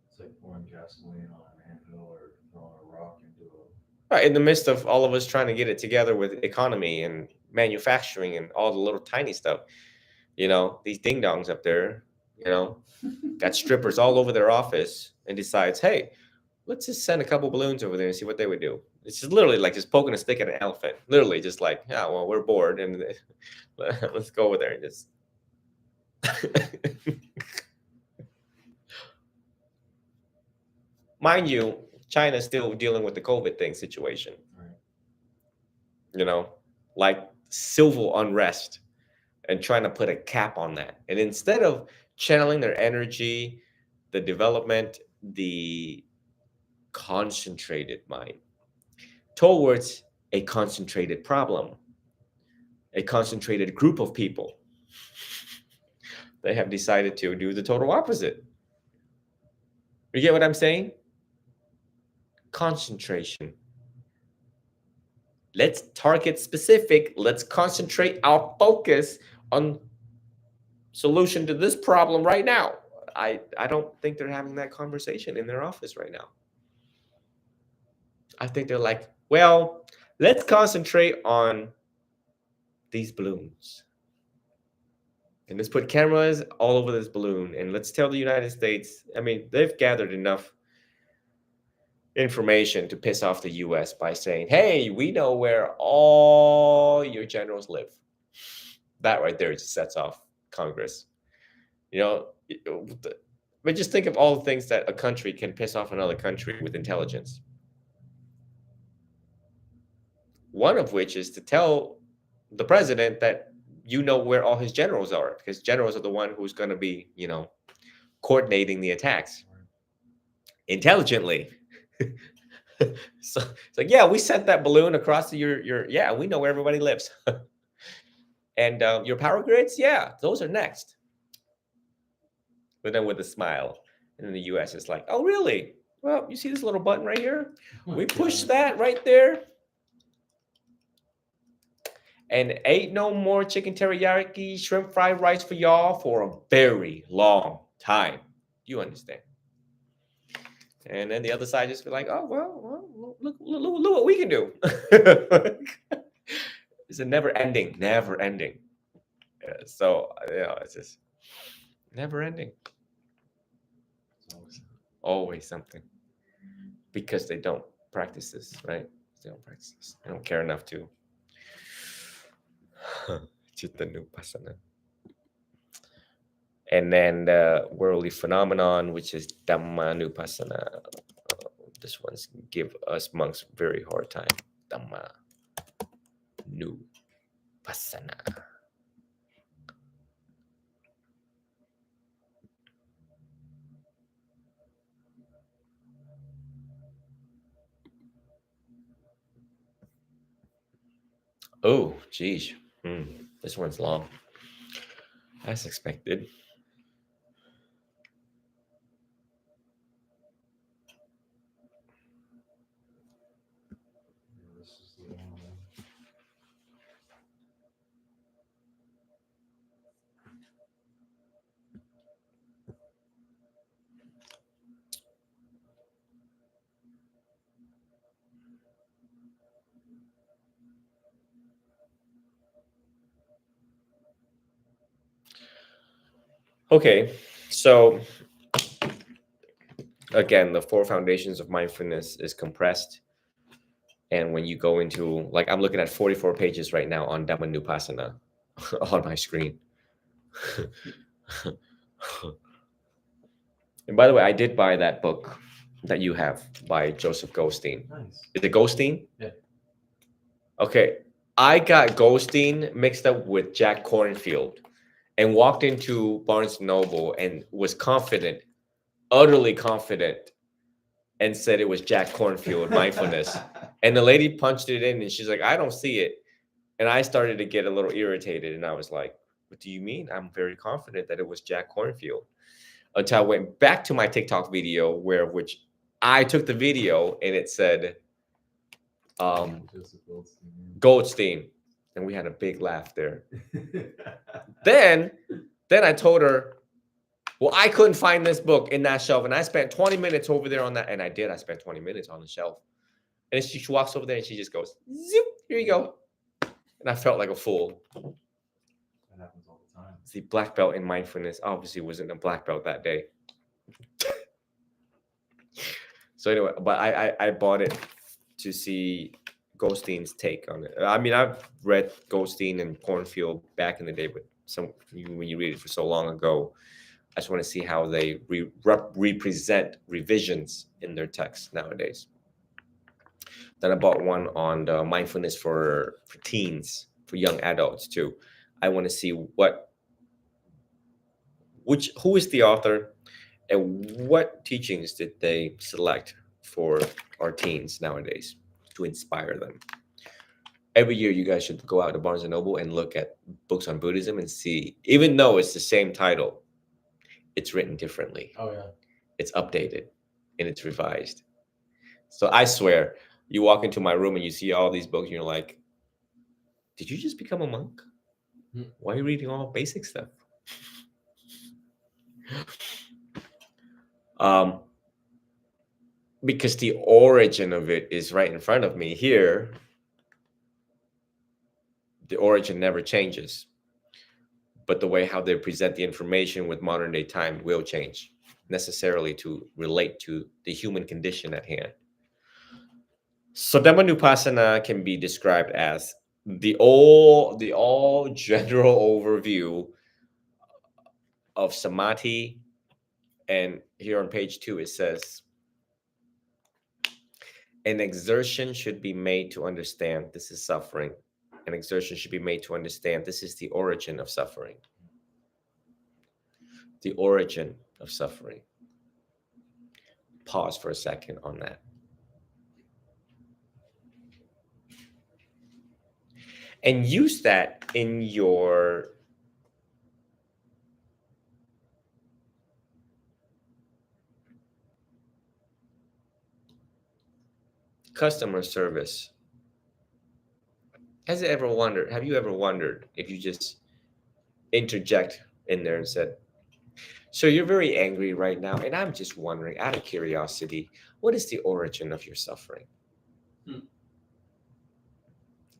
It's like pouring gasoline on an anvil or throwing a Right, in the midst of all of us trying to get it together with economy and manufacturing and all the little tiny stuff, these ding dongs up there, got strippers all over their office and decides, hey, let's just send a couple balloons over there and see what they would do. It's just literally like just poking a stick at an elephant. Literally just like, yeah, well, we're bored and let's go over there and just. Mind you, China's still dealing with the COVID thing situation. Right. Like civil unrest and trying to put a cap on that. And instead of channeling their energy, the development, the concentrated mind towards a concentrated problem, a concentrated group of people, they have decided to do the total opposite. You get what I'm saying? Concentration. Let's target specific. Let's concentrate our focus on solution to this problem right now. I don't think they're having that conversation in their office right now. I think they're like, well, let's concentrate on these balloons. And let's put cameras all over this balloon. And let's tell the United States, they've gathered enough information to piss off the US by saying, hey, we know where all your generals live. That right there just sets off Congress. But just think of all the things that a country can piss off another country with intelligence. One of which is to tell the president that where all his generals are, because generals are the one who's going to be, coordinating the attacks intelligently. So it's like, yeah, we sent that balloon across to yeah, we know where everybody lives. And your power grids, yeah, those are next. But then with a smile, and in the US, it's like, oh, really? Well, you see this little button right here? We push that right there. And ain't no more chicken teriyaki, shrimp fried rice for y'all for a very long time. You understand? And then the other side just be like, oh, well look what we can do. It's a never ending. So, it's just never ending. Always something. Because they don't practice this, right? They don't practice this. They don't care enough to. Chitta Nupassana. And then the worldly phenomenon, which is Dhamma Nupassana. This one's give us monks very hard time. Dhamma Nupassana. Oh, geez. This one's long. As expected. This is the one. Okay, so again, the 4 foundations of mindfulness is compressed. And when you go into, like, I'm looking at 44 pages right now on Dhamma Nupassana on my screen. And by the way, I did buy that book that you have by Joseph Goldstein. Nice. Is it Goldstein? Yeah. Okay, I got Goldstein mixed up with Jack Kornfield and walked into Barnes & Noble and was confident, utterly confident, and said it was Jack Kornfield, Mindfulness. And the lady punched it in and she's like, I don't see it. And I started to get a little irritated. And I was like, what do you mean? I'm very confident that it was Jack Kornfield. Until I went back to my TikTok video which I took the video and it said Joseph Goldstein. And we had a big laugh there. Then I told her, well, I couldn't find this book in that shelf. And I spent 20 minutes over there on that. And I did. I spent 20 minutes on the shelf. And she walks over there and she just goes, zip, here you go. And I felt like a fool. That happens all the time. The black belt in mindfulness obviously wasn't a black belt that day. So anyway, but I bought it to see Goldstein's take on it. I mean, I've read Goldstein and Cornfield back in the day, but when you read it for so long ago, I just want to see how they represent revisions in their texts nowadays. Then I bought one on the mindfulness for teens, for young adults too. I want to see who is the author and what teachings did they select for our teens nowadays to inspire them. Every year you guys should go out to Barnes & Noble and look at books on Buddhism and see, even though it's the same title, it's written differently. Oh yeah. It's updated and it's revised. So I swear, you walk into my room and you see all these books and you're like, did you just become a monk? Why are you reading all basic stuff? Because the origin of it is right in front of me here. The origin never changes, but the way how they present the information with modern day time will change necessarily to relate to the human condition at hand. So Dhammanupassana can be described as the all general overview of samadhi. And here on page 2 it says, an exertion should be made to understand this is suffering. An exertion should be made to understand this is the origin of suffering. The origin of suffering. Pause for a second on that. And use that in your customer service. Have you ever wondered if you just interject in there and said, so you're very angry right now, and I'm just wondering, out of curiosity, what is the origin of your suffering?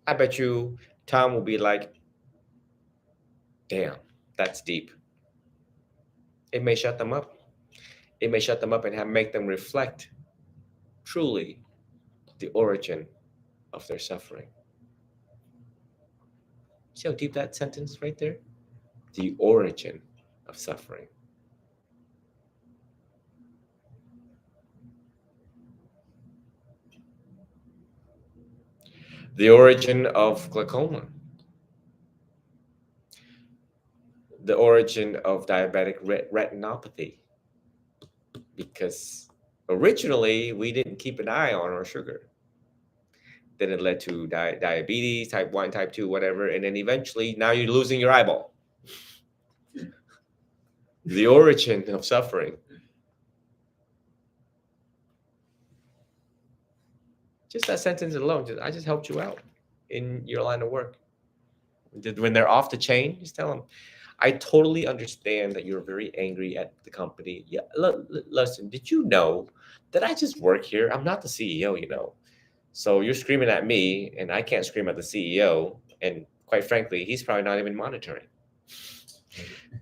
I bet you Tom will be like, damn, that's deep. It may shut them up. It may shut them up and make them reflect truly the origin of their suffering. See how deep that sentence right there? The origin of suffering. The origin of glaucoma. The origin of diabetic retinopathy. Because originally we didn't keep an eye on our sugar. Then it led to diabetes, type 1, type 2, whatever. And then eventually now you're losing your eyeball. The origin of suffering. Just that sentence alone, I just helped you out in your line of work. When they're off the chain, just tell them, I totally understand that you're very angry at the company. Yeah, listen, did you know that I just work here? I'm not the CEO, you know. So you're screaming at me, and I can't scream at the CEO. And quite frankly, he's probably not even monitoring.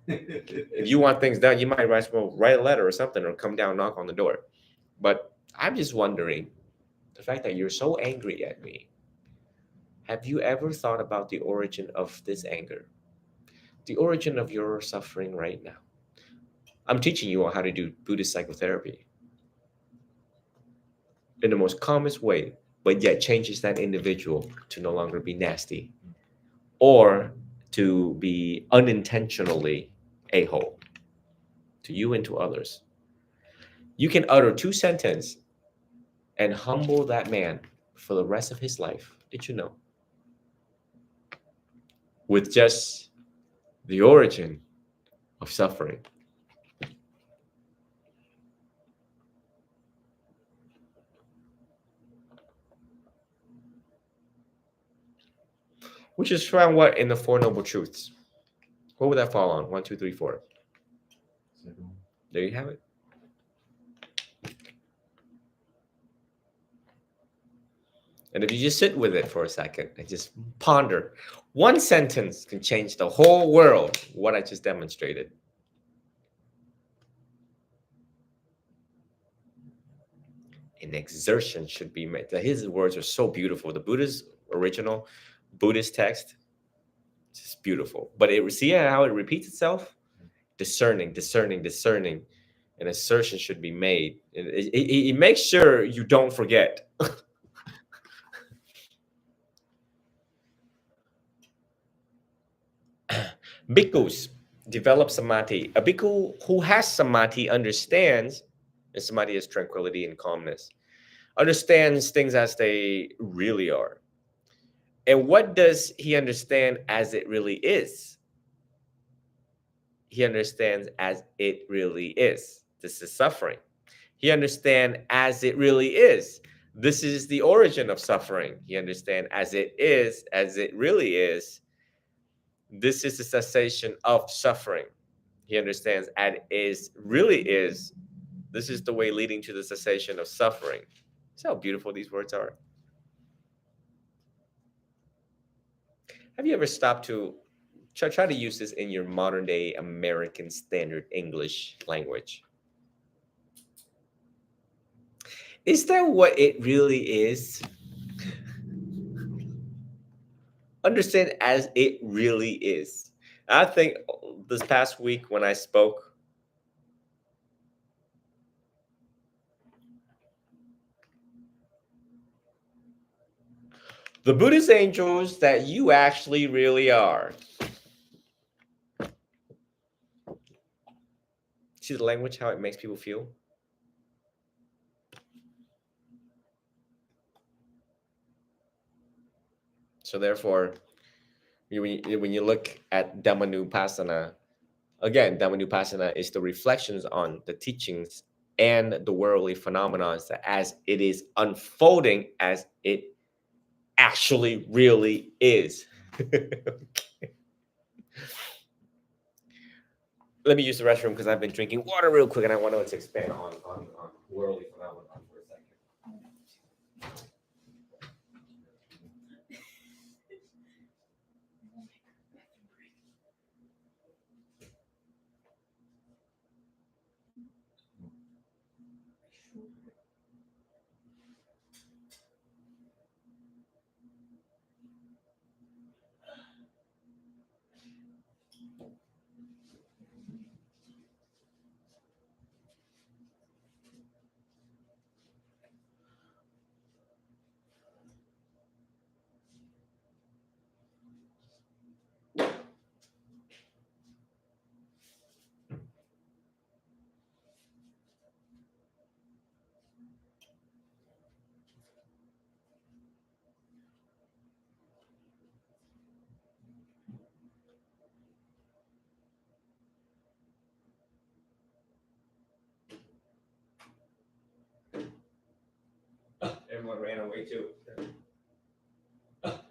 If you want things done, you might write a letter or something, or come down, knock on the door. But I'm just wondering, the fact that you're so angry at me, have you ever thought about the origin of this anger? The origin of your suffering right now? I'm teaching you how to do Buddhist psychotherapy in the most calmest way, but yet changes that individual to no longer be nasty or to be unintentionally a-hole to you and to others. You can utter 2 sentences and humble that man for the rest of his life. Did you know? With just the origin of suffering. Which is found what in the 4 Noble Truths? What would that fall on? 1, 2, 3, 4. There you have it. And if you just sit with it for a second and just ponder, one sentence can change the whole world, what I just demonstrated. An exertion should be made. His words are so beautiful. The Buddha's original Buddhist text, it's just beautiful. But see how it repeats itself? Discerning, discerning, discerning. An assertion should be made. It makes sure you don't forget. Bhikkhus develop samadhi. A bhikkhu who has samadhi understands, and samadhi is tranquility and calmness, understands things as they really are. And what does he understand as it really is? He understands as it really is. This is suffering. He understands as it really is. This is the origin of suffering. He understands as it really is. This is the cessation of suffering. He understands as it really is. This is the way leading to the cessation of suffering. See how beautiful these words are? Have you ever stopped to try to use this in your modern day American Standard English language? Is that what it really is? Understand as it really is. I think this past week when I spoke, the Buddhist angels that you actually really are. See the language, how it makes people feel? So therefore, when you look at Dhammanupassana, again, Dhammanupassana is the reflections on the teachings and the worldly phenomena as it is unfolding, as it actually really is. Let me use the restroom because I've been drinking water real quick and I want to expand on worldly phenomena for a second. Everyone ran away too.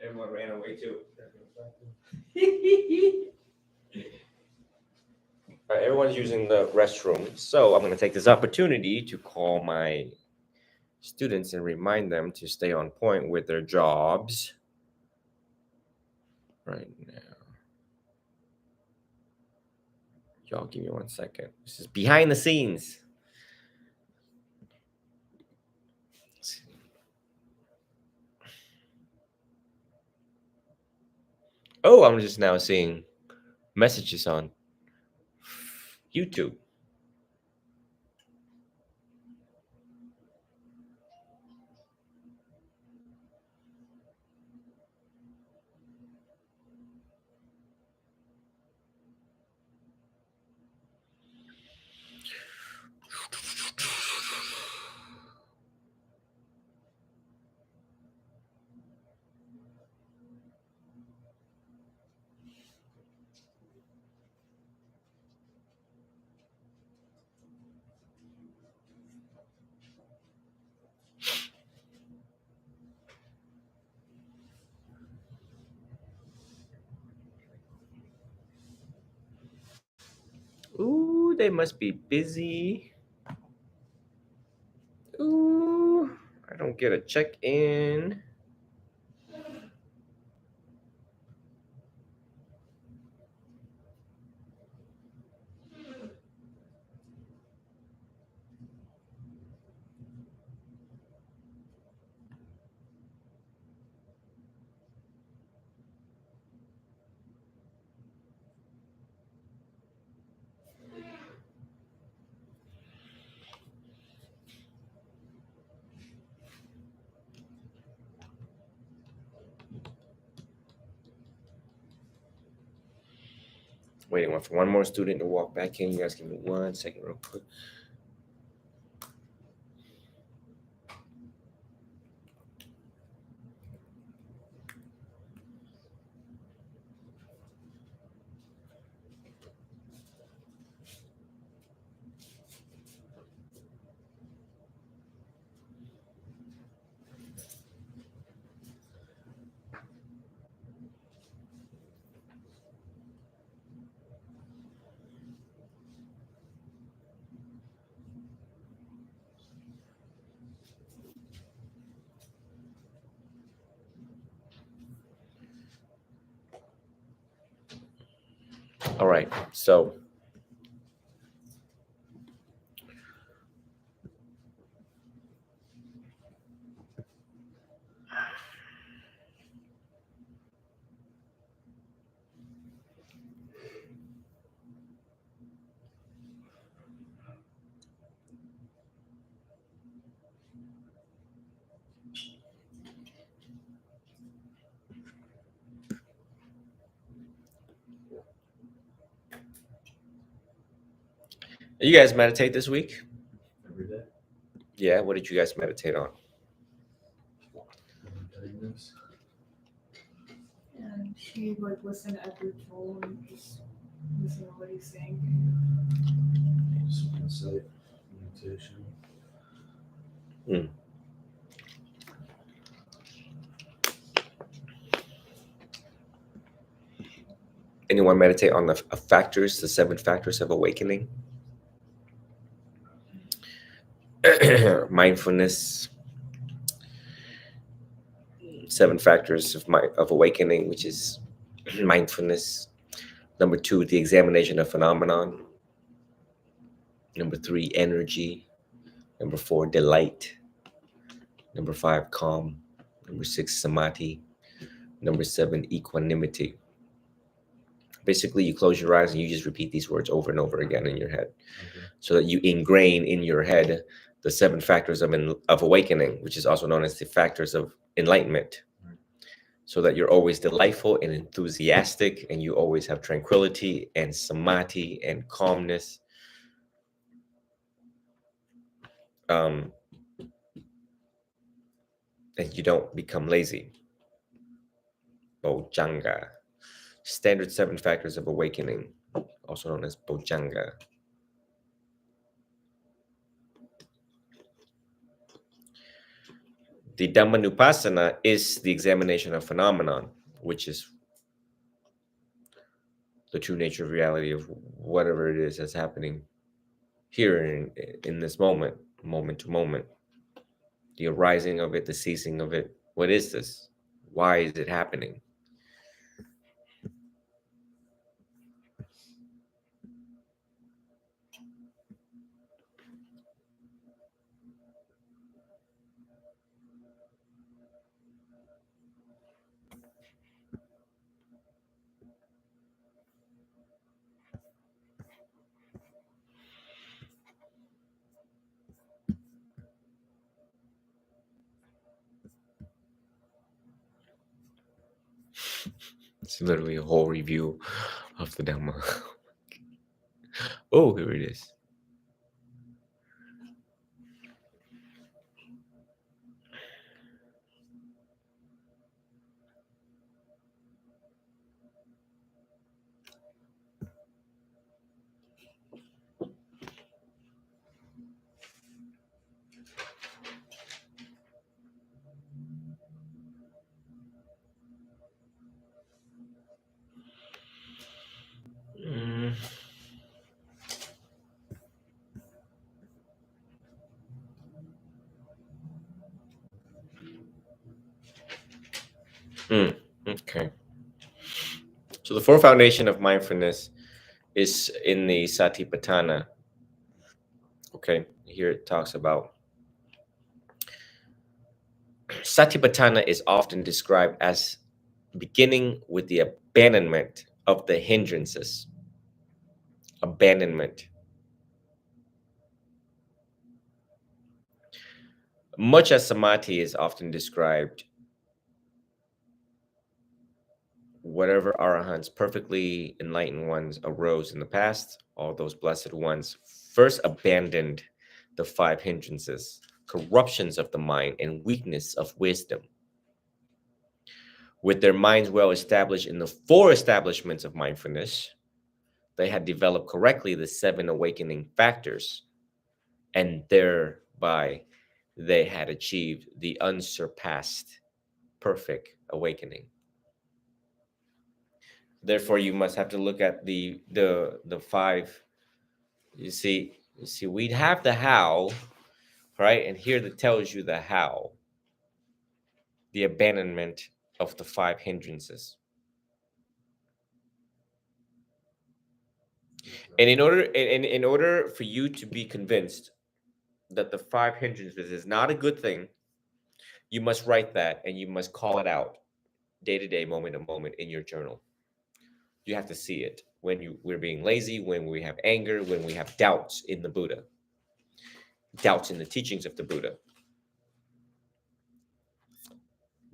Everyone ran away too. All right, everyone's using the restroom, so I'm going to take this opportunity to call my students and remind them to stay on point with their jobs right now. Y'all give me 1 second. This is behind the scenes. Oh, I'm just now seeing messages on YouTube. Ooh, they must be busy. Ooh, I don't get a check-in. Waiting for one more student to walk back in. You guys give me 1 second real quick. All right, so you guys meditate this week? Every day. Yeah, what did you guys meditate on? And she would listen to every tone, just listen to what he's saying. Just insight, meditation. Anyone meditate on the factors, the 7 factors of awakening? Mindfulness, 7 factors of awakening, which is mindfulness. Number 2, the examination of phenomenon. Number 3, energy. Number 4, delight. Number 5, calm. Number 6, samadhi. Number 7, equanimity. Basically, you close your eyes and you just repeat these words over and over again in your head, so that you ingrain in your head the 7 factors of awakening, which is also known as the factors of enlightenment, so that you're always delightful and enthusiastic, and you always have tranquility and samadhi and calmness. And you don't become lazy. Bojjhanga. Standard 7 factors of awakening, also known as Bojjhanga. The Dhammanupassana is the examination of phenomenon, which is the true nature of reality of whatever it is that's happening here in this moment, moment to moment. The arising of it, the ceasing of it. What is this? Why is it happening? It's literally a whole review of the Dhamma. Oh, here it is. Okay. So the 4th foundation of mindfulness is in the Satipatthana. Okay, here it talks about Satipatthana is often described as beginning with the abandonment of the hindrances. Abandonment. Much as samadhi is often described whatever arahants, perfectly enlightened ones, arose in the past, all those blessed ones first abandoned the 5 hindrances, corruptions of the mind, and weakness of wisdom. With their minds well established in the 4 establishments of mindfulness, they had developed correctly the 7 awakening factors, and thereby they had achieved the unsurpassed perfect awakening. Therefore, you must have to look at the 5. You see, we'd have the how, right? And here that tells you the how, the abandonment of the 5 hindrances. And in order for you to be convinced that the 5 hindrances is not a good thing, you must write that and you must call it out day to day, moment to moment in your journal. You have to see it when we're being lazy, when we have anger, when we have doubts in the Buddha, doubts in the teachings of the Buddha.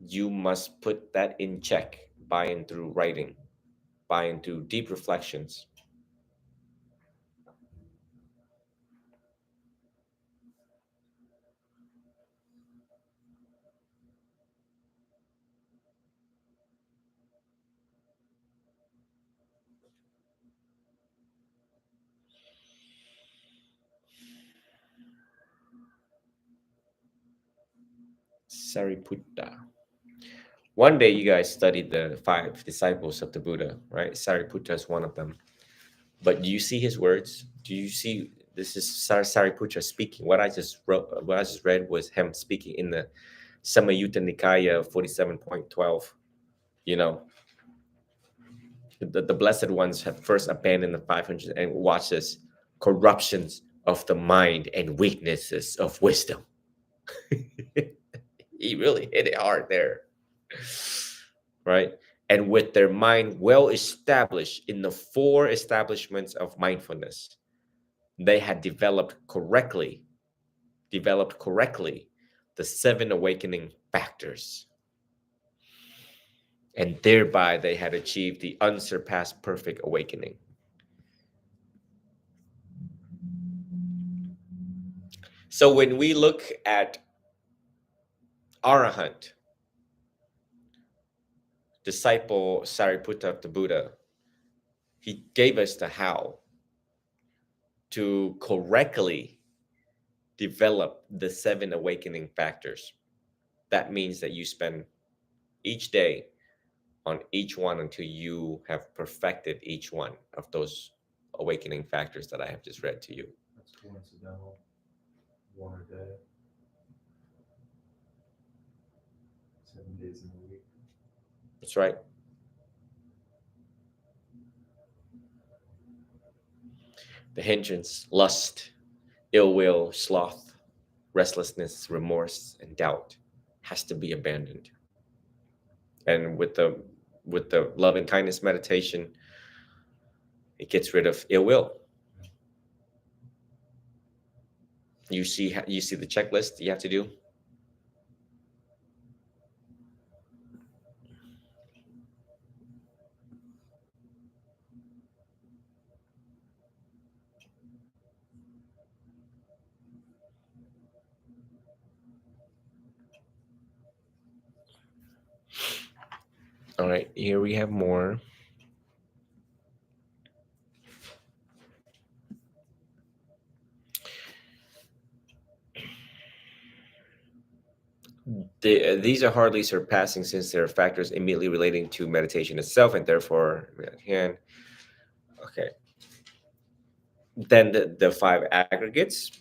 You must put that in check by and through writing, by and through deep reflections. Sariputta. One day you guys studied the 5 disciples of the Buddha, right? Sariputta is one of them. But do you see his words? Do you see this is Sariputta speaking? What I just read was him speaking in the Samayutta Nikaya 47.12. You know, the blessed ones have first abandoned the 500 and watch this, corruptions of the mind and weaknesses of wisdom. He really hit it hard there, right? And with their mind well established in the 4 establishments of mindfulness, they had developed correctly the 7 awakening factors. And thereby they had achieved the unsurpassed perfect awakening. So when we look at Arahant, disciple Sariputta of the Buddha, he gave us the how to correctly develop the 7 awakening factors. That means that you spend each day on each one until you have perfected each one of those awakening factors that I have just read to you. That's coincidental. 1 a day. 7 days in a week. That's right. The hindrance, lust, ill will, sloth, restlessness, remorse, and doubt has to be abandoned. And with the love and kindness meditation, it gets rid of ill will. You see the checklist you have to do. All right, here we have more. These are hardly surpassing since there are factors immediately relating to meditation itself and therefore hand. Okay. Then the 5 aggregates,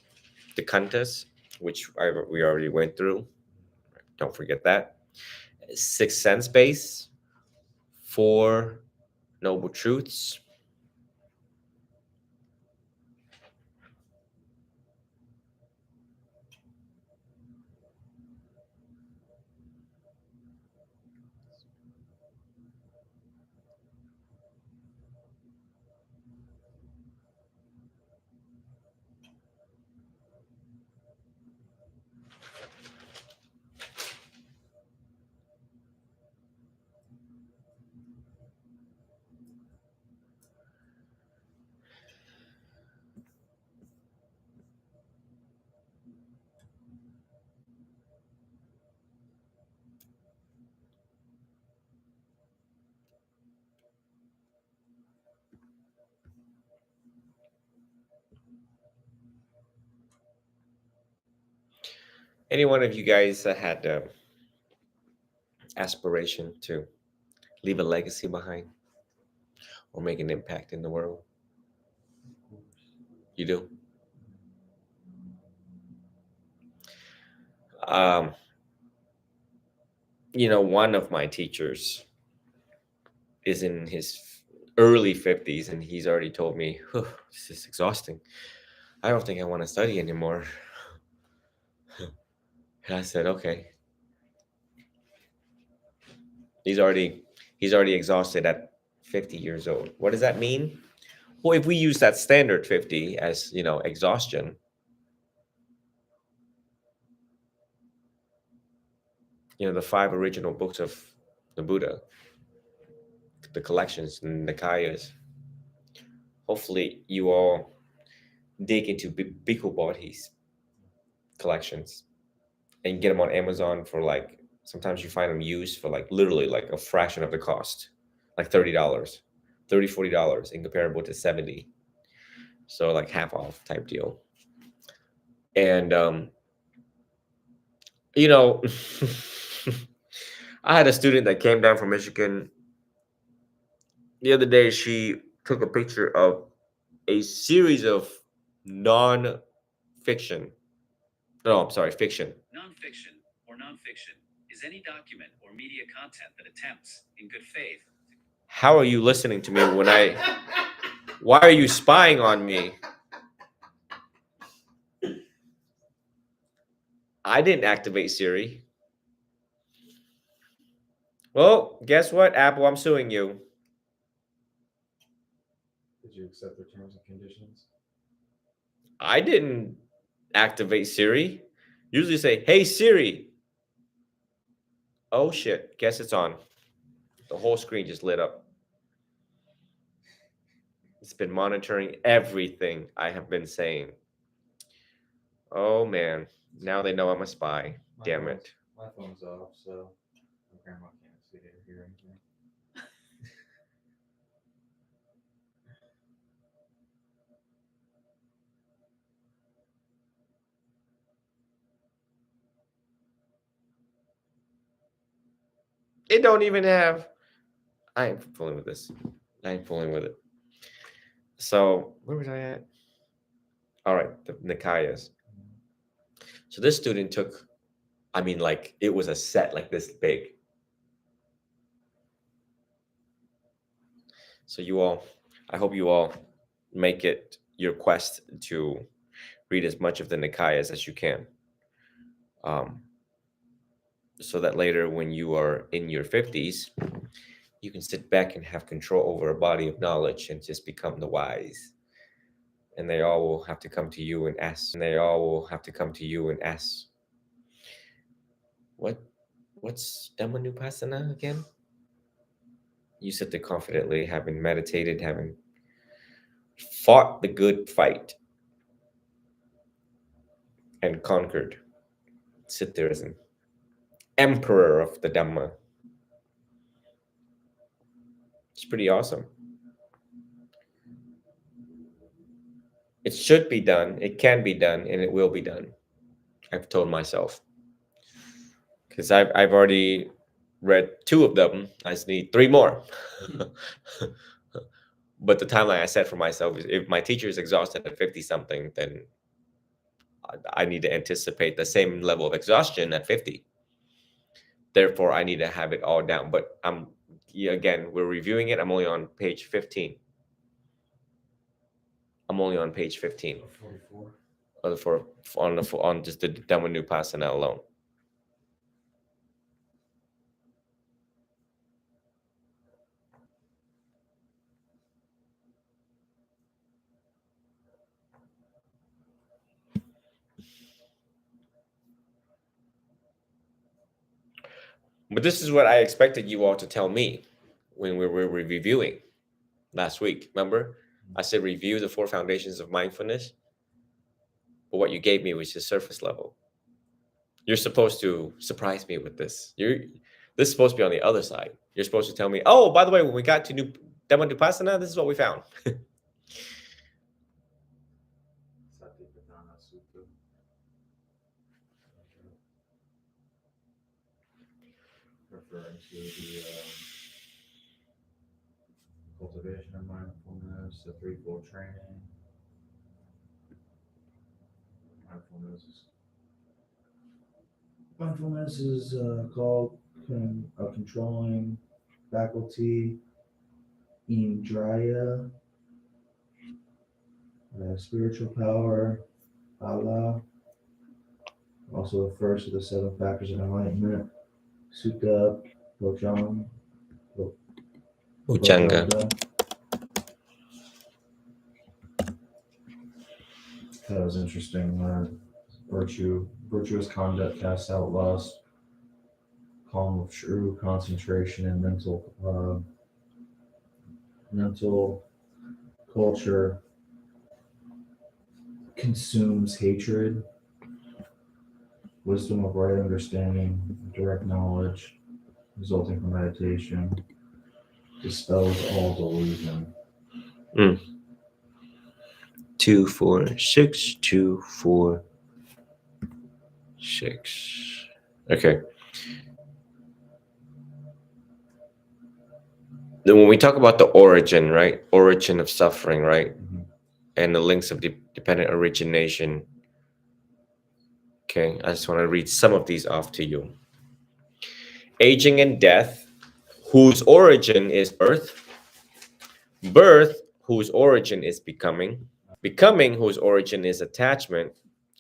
the kantas, which we already went through. Don't forget that. 6 sense base, 4 noble truths, Any one of you guys had aspiration to leave a legacy behind or make an impact in the world? You do? Um, one of my teachers is in his early 50s, and he's already told me, this is exhausting. I don't think I want to study anymore. And I said, okay. He's already exhausted at 50 years old. What does that mean? Well, if we use that standard 50 as, exhaustion, the 5 original books of the Buddha, the collections, the Nikayas, hopefully you all dig into Bhikkhu Bodhi's collections and get them on Amazon for like, sometimes you find them used for like literally like a fraction of the cost, like $30, $40 in comparable to 70. So like half off type deal. And, I had a student that came down from Michigan the other day. She took a picture of a series of fiction. Nonfiction or nonfiction is any document or media content that attempts, in good faith. How are you listening to me why are you spying on me? I didn't activate Siri. Well, guess what, Apple? I'm suing you. Did you accept their terms and conditions? I didn't activate Siri. Usually say, hey, Siri. Oh, shit. Guess it's on. The whole screen just lit up. It's been monitoring everything I have been saying. Oh, man. Now they know I'm a spy. Damn it. My phone's off, so my grandma can't see it or hear anything. It don't even have. I ain't fooling with this. I ain't fooling with it. So where was I at? All right, the Nikayas. So this student took, like it was a set like this big. So I hope you all make it your quest to read as much of the Nikayas as you can. So that later when you are in your 50s, you can sit back and have control over a body of knowledge and just become the wise. And they all will have to come to you and ask. What's Dhamma again? You sit there confidently, having meditated, having fought the good fight and conquered. Sit there as an emperor of the Dhamma. It's pretty awesome. It should be done, it can be done, and it will be done. I've told myself. Because I've already read 2 of them. I just need 3 more. But the timeline I set for myself is if my teacher is exhausted at 50 something, then I need to anticipate the same level of exhaustion at 50. Therefore, I need to have it all down. But again, we're reviewing it. I'm only on page 15. I'm only on page 15. 44. On just the Dhammanupassana alone. But this is what I expected you all to tell me when we were reviewing last week. Remember? I said review the 4 foundations of mindfulness. But what you gave me was just surface level. You're supposed to surprise me with this. This is supposed to be on the other side. You're supposed to tell me, oh, by the way, when we got to Dhammanupassana, this is what we found. do the cultivation of mindfulness, the threefold training. Mindfulness is called a controlling faculty, Indriya, spiritual power, Allah. Also refers to the 7 factors of enlightenment, Sutta, Bojang, Bojanga. That was interesting. Virtuous conduct casts out lust, calm of true concentration, and mental culture consumes hatred. Wisdom of right understanding, direct knowledge, resulting from meditation, dispels all delusion. 2, 4, 6, 2, 4, 6. Okay. Then when we talk about the origin, right? Origin of suffering, right? Mhm. And the links of dependent origination. Okay, I just want to read some of these off to you. Aging and death, whose origin is birth. Birth, whose origin is becoming. Becoming, whose origin is attachment.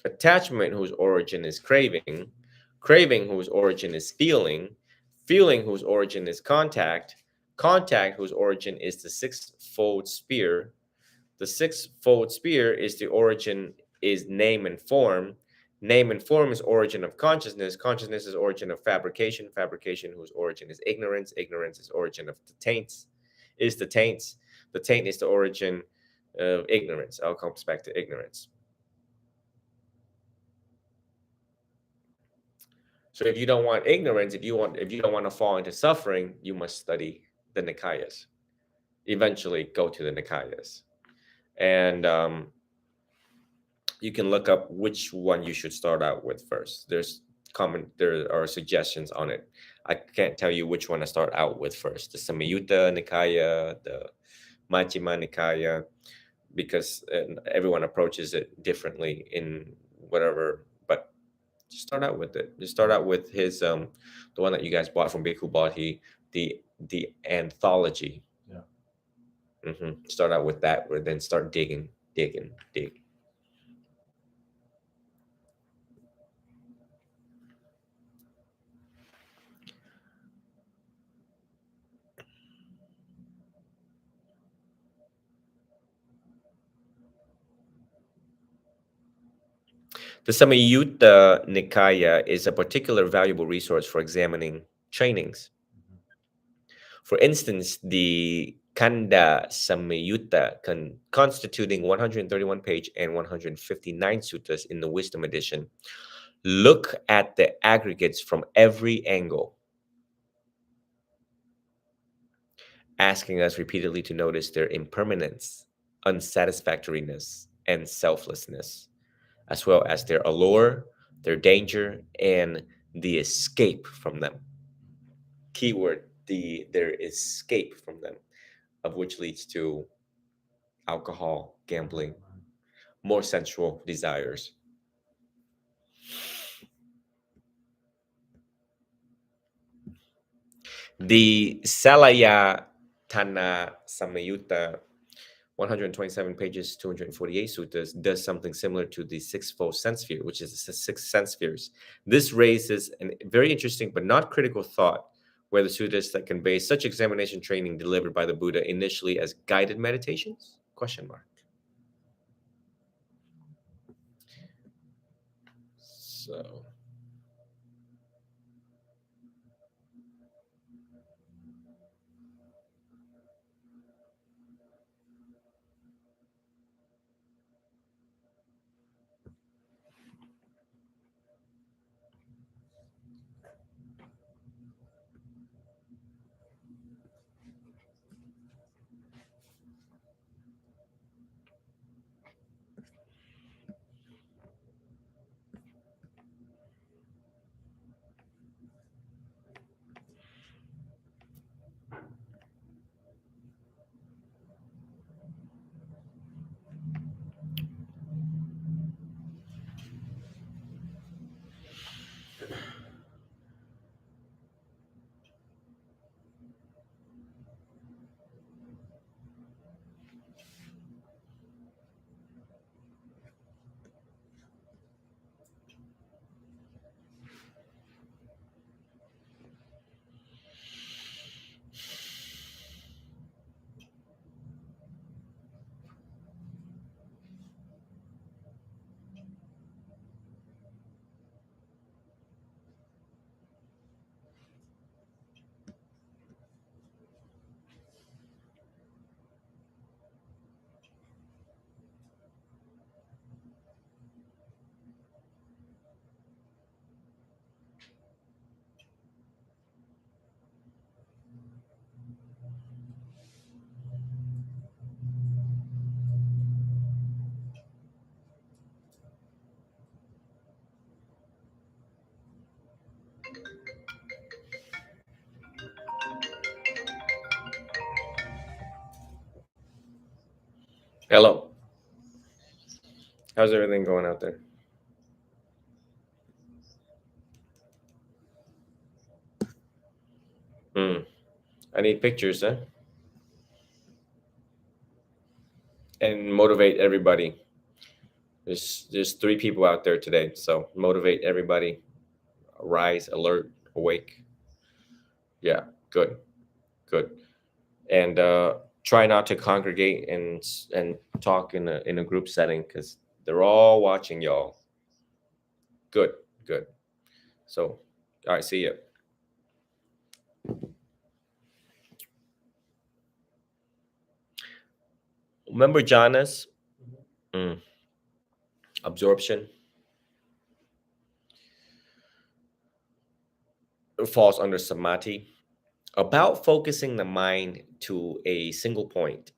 Attachment, whose origin is craving. Craving, whose origin is feeling. Feeling, whose origin is contact. Contact, whose origin is the sixfold sphere. The sixfold sphere is the origin is name and form. Name and form is origin of consciousness. Consciousness is origin of fabrication. Fabrication, whose origin is ignorance. Ignorance is origin of the taints. Is the taints. The taint is the origin of ignorance. I'll come back to ignorance. So if you don't want ignorance, if you don't want to fall into suffering, you must study the Nikayas. Eventually, go to the Nikayas, and you can look up which one you should start out with first. There are suggestions on it. I can't tell you which one to start out with first. The Samyutta Nikaya, the Majjhima Nikaya, because everyone approaches it differently in whatever. But just start out with it. Just start out with his the one that you guys bought from Bhikkhu Bodhi, the anthology. Yeah. Start out with that, or then start dig. The Samyutta Nikaya is a particular valuable resource for examining trainings. For instance, the Kanda Samyutta, constituting 131 page and 159 suttas in the Wisdom edition, look at the aggregates from every angle, asking us repeatedly to notice their impermanence, unsatisfactoriness, and selflessness, as well as their allure, their danger, and the escape from them. Keyword, their escape from them, of which leads to alcohol, gambling, more sensual desires. The Salayatana Samayutta, 127 pages, 248 suttas, does something similar to the sixfold sense sphere, which is the 6 sense spheres. This raises a very interesting but not critical thought, where the suttas that convey such examination training delivered by the Buddha initially as guided meditations? Question mark. So Hello. How's everything going out there? I need pictures, huh? And motivate everybody. There's 3 people out there today, so motivate everybody. Rise, alert, awake. Yeah, good, good. And try not to congregate and talk in a group setting because they're all watching y'all. Good, good. So, all right, see ya. Remember jhanas? Absorption falls under samadhi. About focusing the mind to a single point,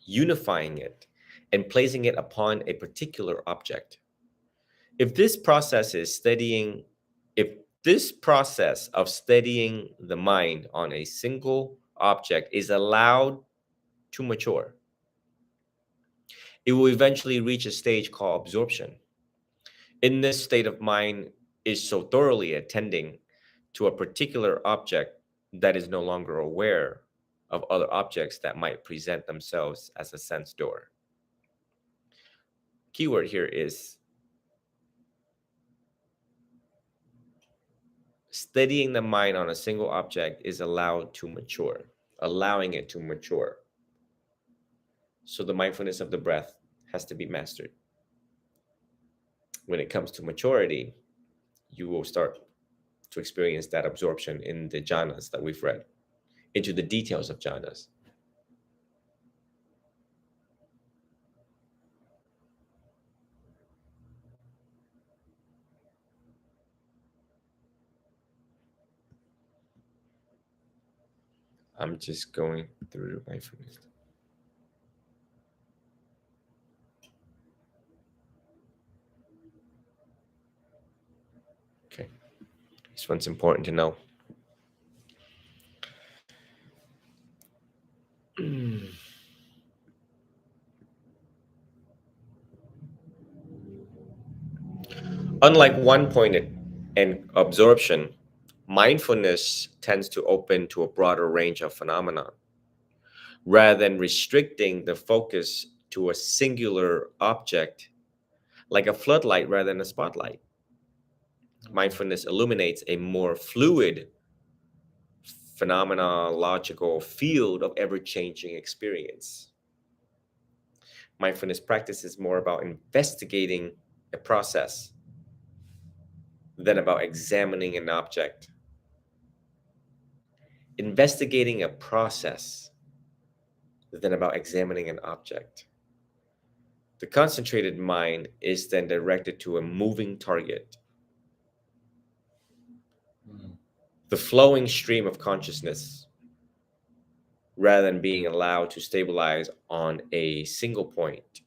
unifying it, and placing it upon a particular object. If this process of steadying the mind on a single object is allowed to mature, it will eventually reach a stage called absorption. In this state of mind is so thoroughly attending to a particular object that is no longer aware of other objects that might present themselves as a sense door. Keyword here is steadying the mind on a single object is allowed to mature, allowing it to mature. So the mindfulness of the breath has to be mastered. When it comes to maturity, you will start to experience that absorption in the jhanas that we've read, into the details of jhanas. I'm just going through mindfulness. Okay, this one's important to know. Unlike one-pointed and absorption, mindfulness tends to open to a broader range of phenomena. Rather than restricting the focus to a singular object, like a floodlight rather than a spotlight, mindfulness illuminates a more fluid, phenomenological field of ever-changing experience. Mindfulness practice is more about investigating a process than about examining an object. Investigating a process than about examining an object. The concentrated mind is then directed to a moving target. The flowing stream of consciousness, rather than being allowed to stabilize on a single point.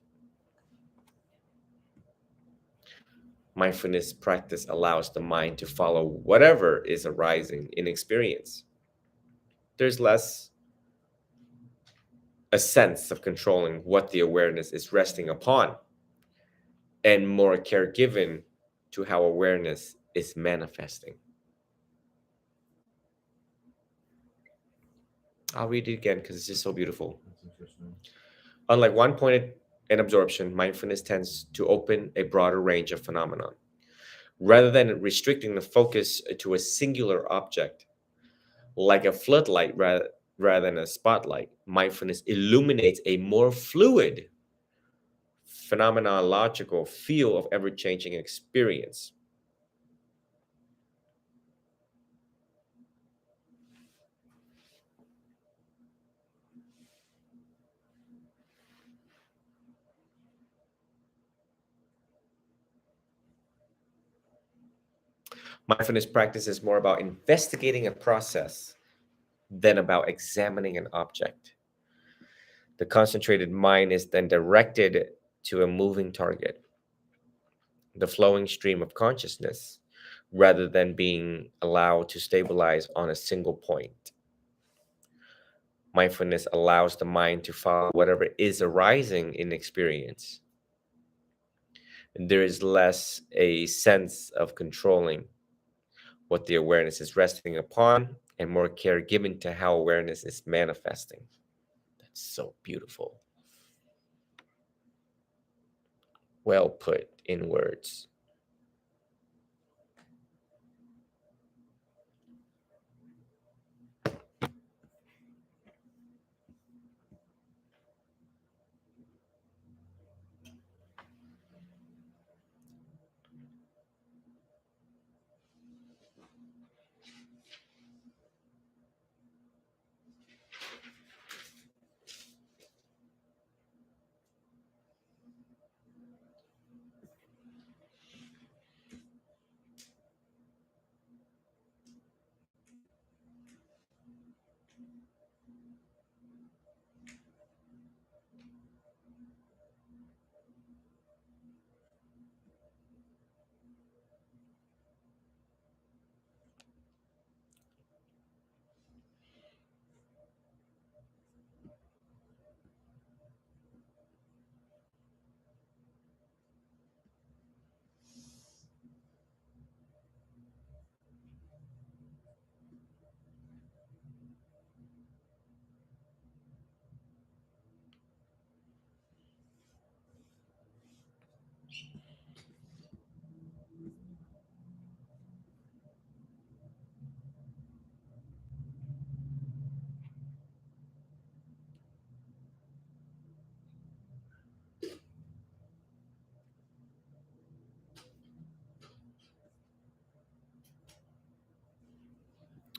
Mindfulness practice allows the mind to follow whatever is arising in experience. There's less a sense of controlling what the awareness is resting upon, and more care given to how awareness is manifesting. I'll read it again because it's just so beautiful. That's interesting. Unlike one-pointed and absorption, mindfulness tends to open a broader range of phenomena. Rather than restricting the focus to a singular object, like a floodlight rather than a spotlight, mindfulness illuminates a more fluid, phenomenological field of ever-changing experience. Mindfulness practice is more about investigating a process than about examining an object. The concentrated mind is then directed to a moving target, the flowing stream of consciousness, rather than being allowed to stabilize on a single point. Mindfulness allows the mind to follow whatever is arising in experience. There is less a sense of controlling what the awareness is resting upon and more care given to how awareness is manifesting. That's so beautiful. Well put in words.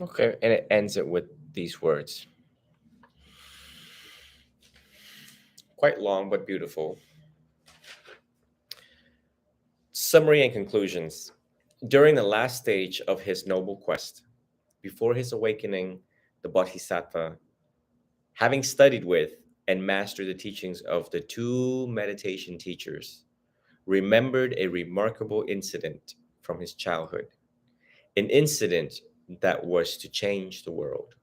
Okay, and it ends it with these words. Quite long, but beautiful. Summary and conclusions. During the last stage of his noble quest, before his awakening, the Bodhisattva, having studied with and mastered the teachings of the two meditation teachers, remembered a remarkable incident from his childhood, an incident that was to change the world.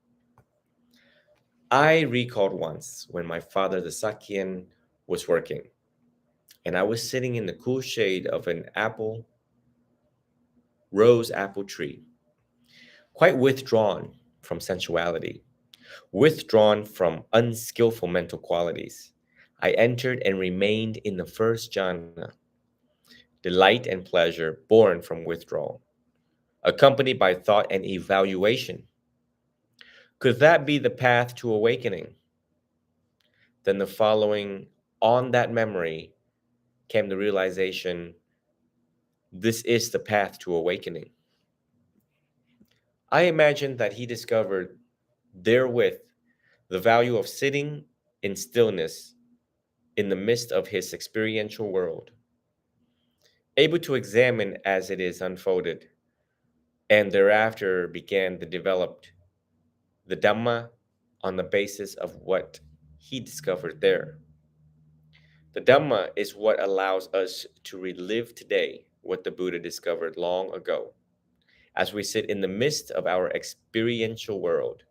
I recalled once when my father, the Sakyan, was working, and I was sitting in the cool shade of an rose apple tree, quite withdrawn from sensuality, withdrawn from unskillful mental qualities. I entered and remained in the first jhana, delight and pleasure born from withdrawal, accompanied by thought and evaluation. Could that be the path to awakening? Then the following, on that memory, came the realization, this is the path to awakening. I imagined that he discovered therewith the value of sitting in stillness in the midst of his experiential world, able to examine as it is unfolded, and thereafter began to develop the Dhamma on the basis of what he discovered there. The Dhamma is what allows us to relive today what the Buddha discovered long ago, as we sit in the midst of our experiential world,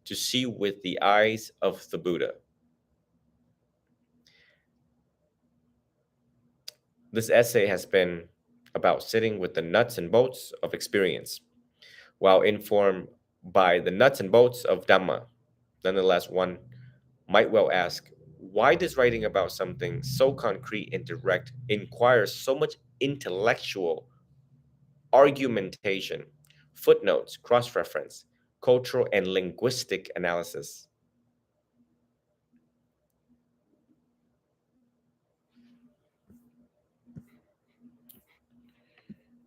to see with the eyes of the Buddha. This essay has been about sitting with the nuts and bolts of experience, while informed by the nuts and bolts of Dhamma. Nonetheless, one might well ask, why does writing about something so concrete and direct require so much intellectual argumentation, footnotes, cross-reference, cultural and linguistic analysis?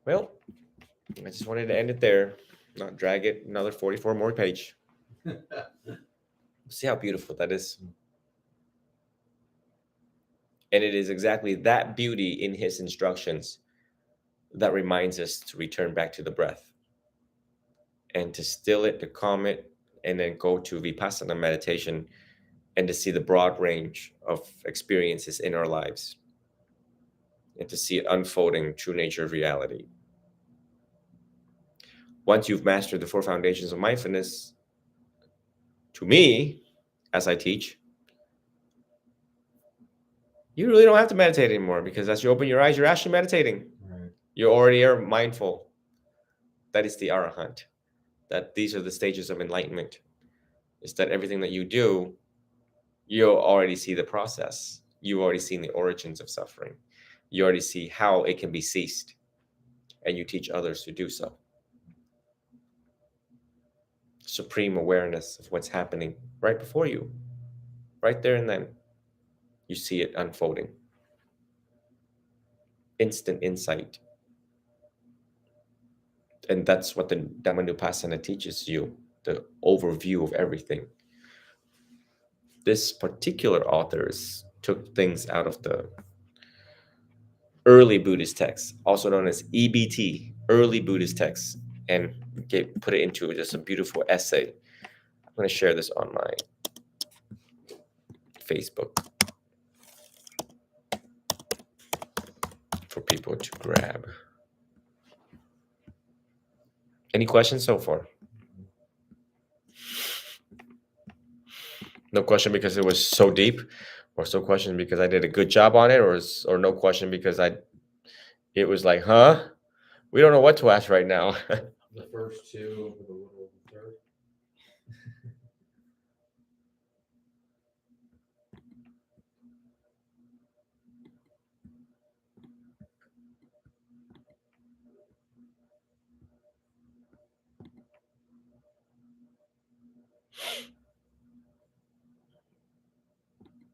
Well, I just wanted to end it there, not drag it another 44 more page. See how beautiful that is. And it is exactly that beauty in his instructions that reminds us to return back to the breath and to still it, to calm it, and then go to Vipassana meditation and to see the broad range of experiences in our lives and to see it unfolding true nature of reality. Once you've mastered the four foundations of mindfulness, to me, as I teach, you really don't have to meditate anymore, because as you open your eyes, you're actually meditating. Right. You already are mindful. That is the arahant. That these are the stages of enlightenment. Is that everything that you do, you already see the process. You've already seen the origins of suffering. You already see how it can be ceased, and you teach others to do so. Supreme awareness of what's happening right before you, right there and then. You see it unfolding. Instant insight. And that's what the Dhammanupassana teaches you, the overview of everything. This particular authors took things out of the early Buddhist texts, also known as EBT, early Buddhist texts, and put it into just a beautiful essay. I'm going to share this on my Facebook for people to grab. Any questions so far? No question because it was so deep, or so question because I did a good job on it, or no question because it was like, huh? We don't know what to ask right now. The first two with a little third.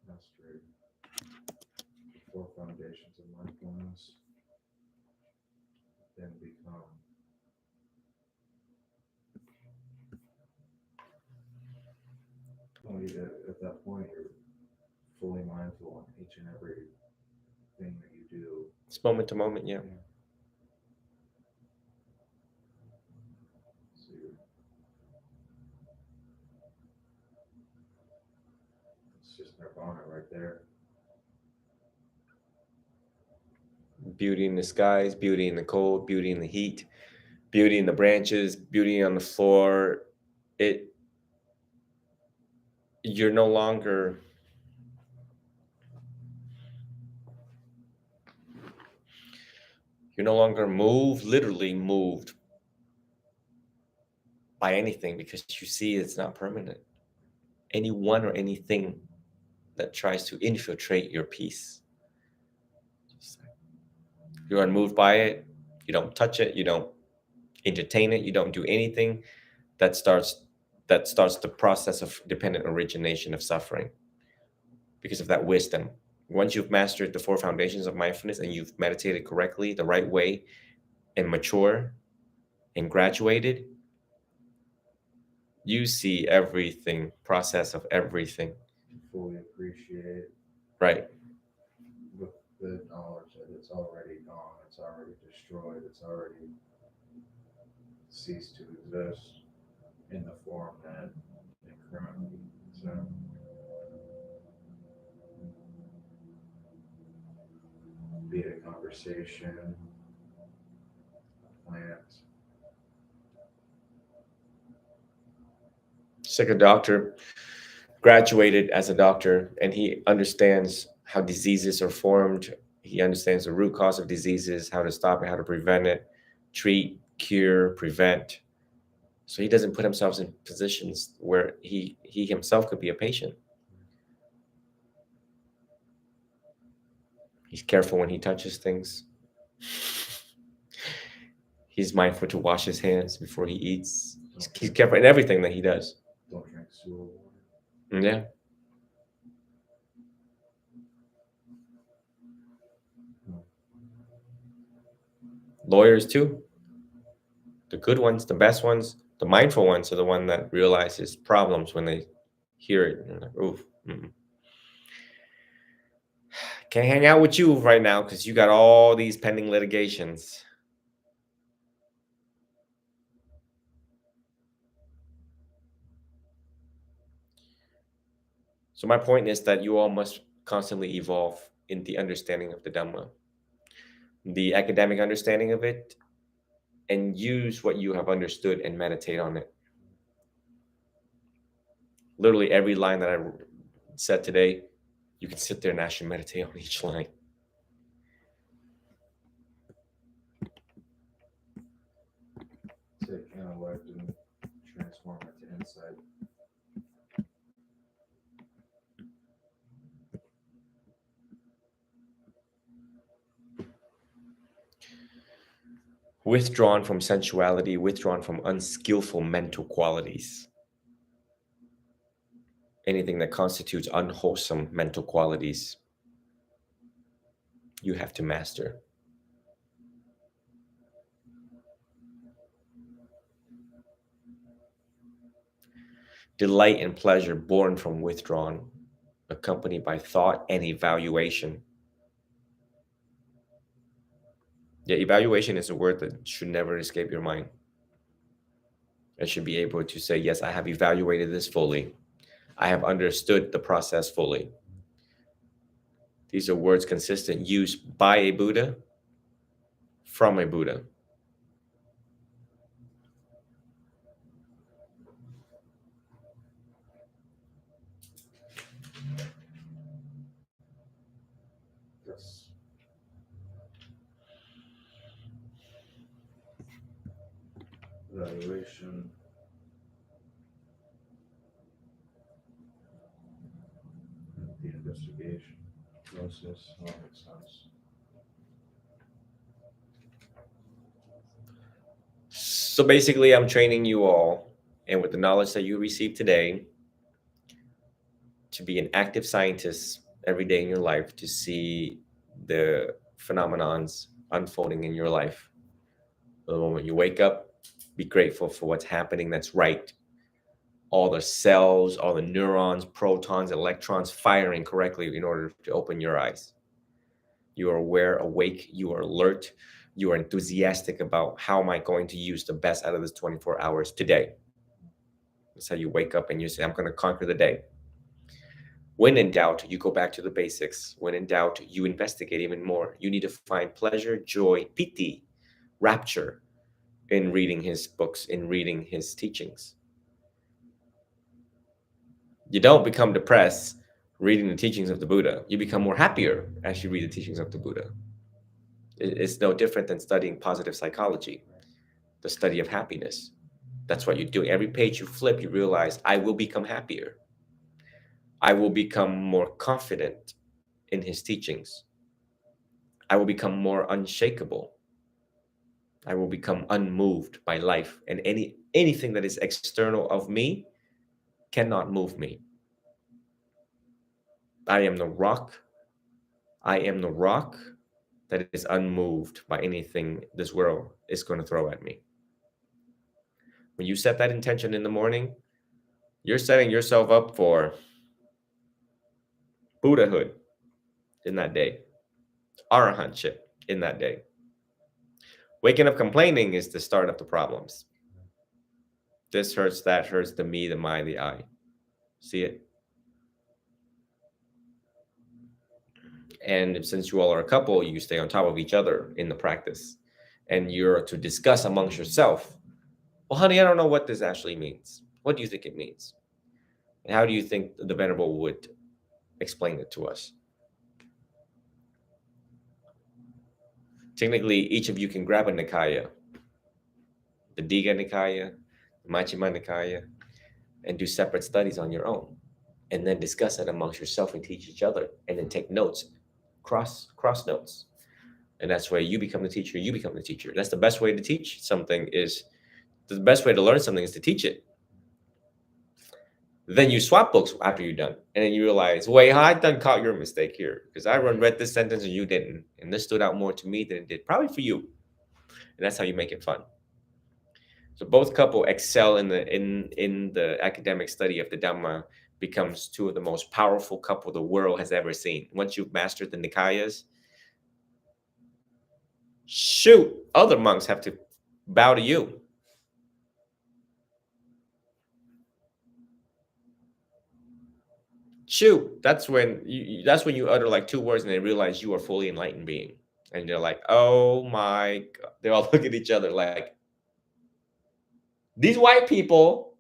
That's great. Four foundations of mindfulness then become at that point you're fully mindful on each and every thing that you do. It's moment to moment, yeah. So it's just nirvana right there. Beauty in the skies, beauty in the cold, beauty in the heat, beauty in the branches, beauty on the floor. You're no longer literally moved by anything, because you see it's not permanent. Anyone or anything that tries to infiltrate your peace, you're unmoved by it. You don't touch it. You don't entertain it. You don't do anything that starts the process of dependent origination of suffering, because of that wisdom. Once you've mastered the four foundations of mindfulness and you've meditated correctly, the right way, and mature and graduated, you see everything, process of everything. Fully appreciate Right. with the knowledge that it's already gone, it's already destroyed, it's already ceased to exist in the form that it currently. So be it a conversation, a plant. It's like a doctor graduated as a doctor, and he understands how diseases are formed. He understands the root cause of diseases, how to stop it, how to prevent it, treat, cure, prevent. So he doesn't put himself in positions where he himself could be a patient. He's careful when he touches things. He's mindful to wash his hands before he eats. He's careful in everything that he does. Don't drink sewer water. Yeah. Lawyers too. The good ones, the best ones, the mindful ones are the one that realizes problems when they hear it. And like, oof. Can't hang out with you right now because you got all these pending litigations. So my point is that you all must constantly evolve in the understanding of the Dhamma, the academic understanding of it, and use what you have understood and meditate on it. Literally every line that I said today, you can sit there and actually meditate on each line. Take intellect and transform it to insight. Withdrawn from sensuality, withdrawn from unskillful mental qualities. Anything that constitutes unwholesome mental qualities, you have to master. Delight and pleasure born from withdrawn, accompanied by thought and evaluation. Yeah, evaluation is a word that should never escape your mind. I should be able to say, yes, I have evaluated this fully. I have understood the process fully. These are words consistent, used by a Buddha, from a Buddha. Yes. Evaluation. The investigation process. All makes sense. So basically, I'm training you all, and with the knowledge that you received today, to be an active scientist every day in your life, to see the phenomenons unfolding in your life. The moment you wake up, be grateful for what's happening that's right. All the cells, all the neurons, protons, electrons firing correctly in order to open your eyes. You are aware, awake, you are alert, you are enthusiastic about how am I going to use the best out of this 24 hours today. That's how you wake up and you say, I'm going to conquer the day. When in doubt, you go back to the basics. When in doubt, you investigate even more. You need to find pleasure, joy, piti, rapture in reading his books, in reading his teachings. You don't become depressed reading the teachings of the Buddha. You become more happier as you read the teachings of the Buddha. It's no different than studying positive psychology, the study of happiness. That's what you do. Every page you flip, you realize, I will become happier. I will become more confident in his teachings. I will become more unshakable. I will become unmoved by life, and anything that is external of me cannot move me. I am the rock. I am the rock that is unmoved by anything this world is going to throw at me. When you set that intention in the morning, you're setting yourself up for Buddhahood in that day, arahantship in that day. Waking up complaining is the start of the problems. This hurts, that hurts, the me, the my, the I. See it? And since you all are a couple, you stay on top of each other in the practice. And you're to discuss amongst yourself, well, honey, I don't know what this actually means. What do you think it means? And how do you think the Venerable would explain it to us? Technically, each of you can grab a Nikaya, the Digha Nikaya, the Majjhima Nikaya, and do separate studies on your own. And then discuss it amongst yourself and teach each other. And then take notes, cross notes. And that's where you become the teacher, you become the teacher. That's the best way to teach something is, the best way to learn something is to teach it. Then you swap books after you're done. And then you realize, wait, I done caught your mistake here. Because I read this sentence and you didn't. And this stood out more to me than it did probably for you. And that's how you make it fun. So both couple excel in the academic study of the Dhamma, becomes two of the most powerful couple the world has ever seen. Once you've mastered the Nikayas, shoot, other monks have to bow to you. Shoot, that's when you utter like two words and they realize you are fully enlightened being. And they're like, oh my God. They all look at each other like, these white people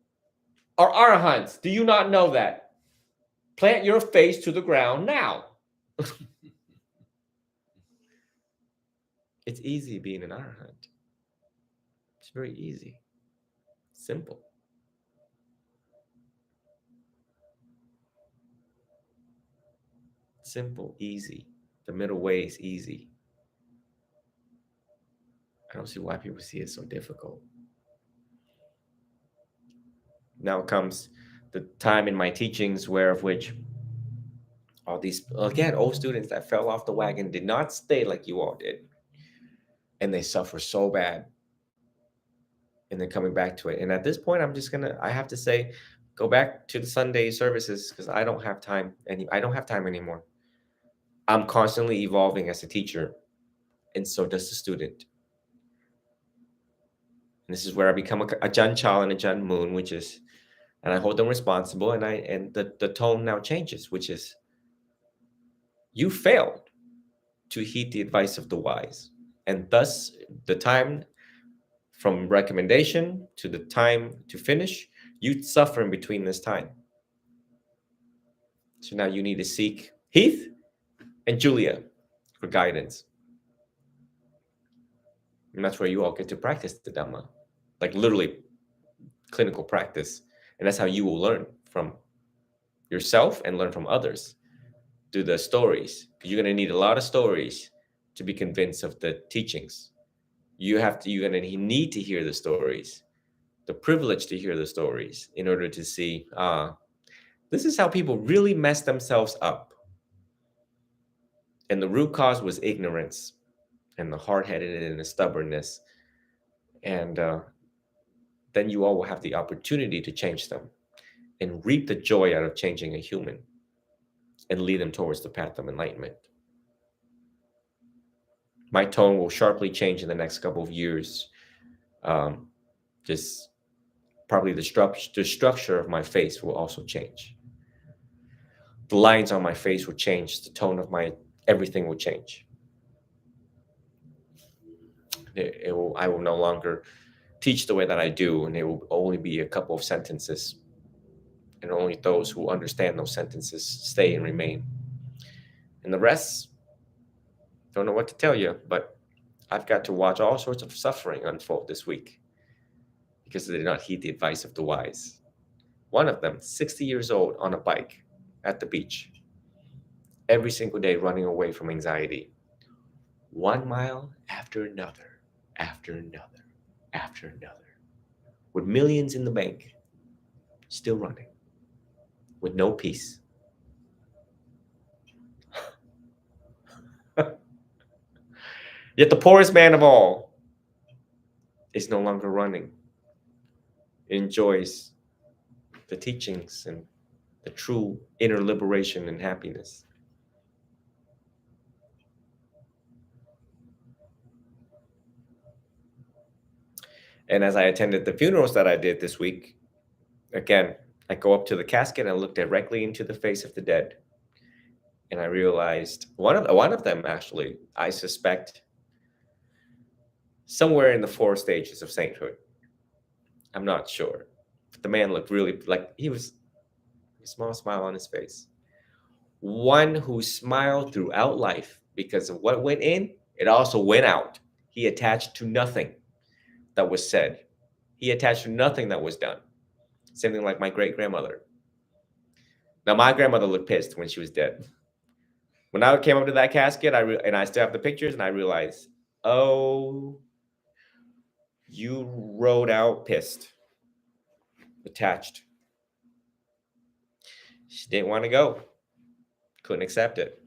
are arahants. Do you not know that? Plant your face to the ground now. It's easy being an arahant. It's very easy. Simple. Simple, easy. The middle way is easy. I don't see why people see it so difficult. Now comes the time in my teachings where of which all these, again, old students that fell off the wagon did not stay like you all did. And they suffer so bad. And then coming back to it. And at this point, I have to say, go back to the Sunday services because I don't have time. I don't have time anymore. I'm constantly evolving as a teacher. And so does the student. And this is where I become a Jun Chal and a Jun Moon, which is, and I hold them responsible. And the tone now changes, which is, you failed to heed the advice of the wise. And thus, the time from recommendation to the time to finish, you suffer in between this time. So now you need to seek Heath and Julia for guidance. And that's where you all get to practice the Dhamma, like literally clinical practice. And that's how you will learn from yourself and learn from others through the stories. You're going to need a lot of stories to be convinced of the teachings. You're going to need to hear the stories, the privilege to hear the stories in order to see, this is how people really mess themselves up. And the root cause was ignorance and the hard-headedness and the stubbornness. And then you all will have the opportunity to change them and reap the joy out of changing a human and lead them towards the path of enlightenment. My tone will sharply change in the next couple of years. Just probably the structure of my face will also change. The lines on my face will change. The tone of everything will change. I will no longer teach the way that I do, and it will only be a couple of sentences. And only those who understand those sentences stay and remain. And the rest, don't know what to tell you, but I've got to watch all sorts of suffering unfold this week because they did not heed the advice of the wise. One of them, 60 years old, on a bike at the beach, every single day running away from anxiety. 1 mile after another, after another, after another, with millions in the bank, still running, with no peace. Yet the poorest man of all is no longer running. Enjoys the teachings and the true inner liberation and happiness. And as I attended the funerals that I did this week, again, I go up to the casket and look directly into the face of the dead. And I realized one of them, actually, I suspect, somewhere in the 4 stages of sainthood. I'm not sure. But the man looked really like he was a small smile on his face. One who smiled throughout life because of what went in, it also went out. He attached to nothing that was said. He attached to nothing that was done. Same thing like my great-grandmother. Now, my grandmother looked pissed when she was dead. When I came up to that casket, and I still have the pictures, and I realized, oh, you rode out pissed, attached. She didn't want to go, couldn't accept it,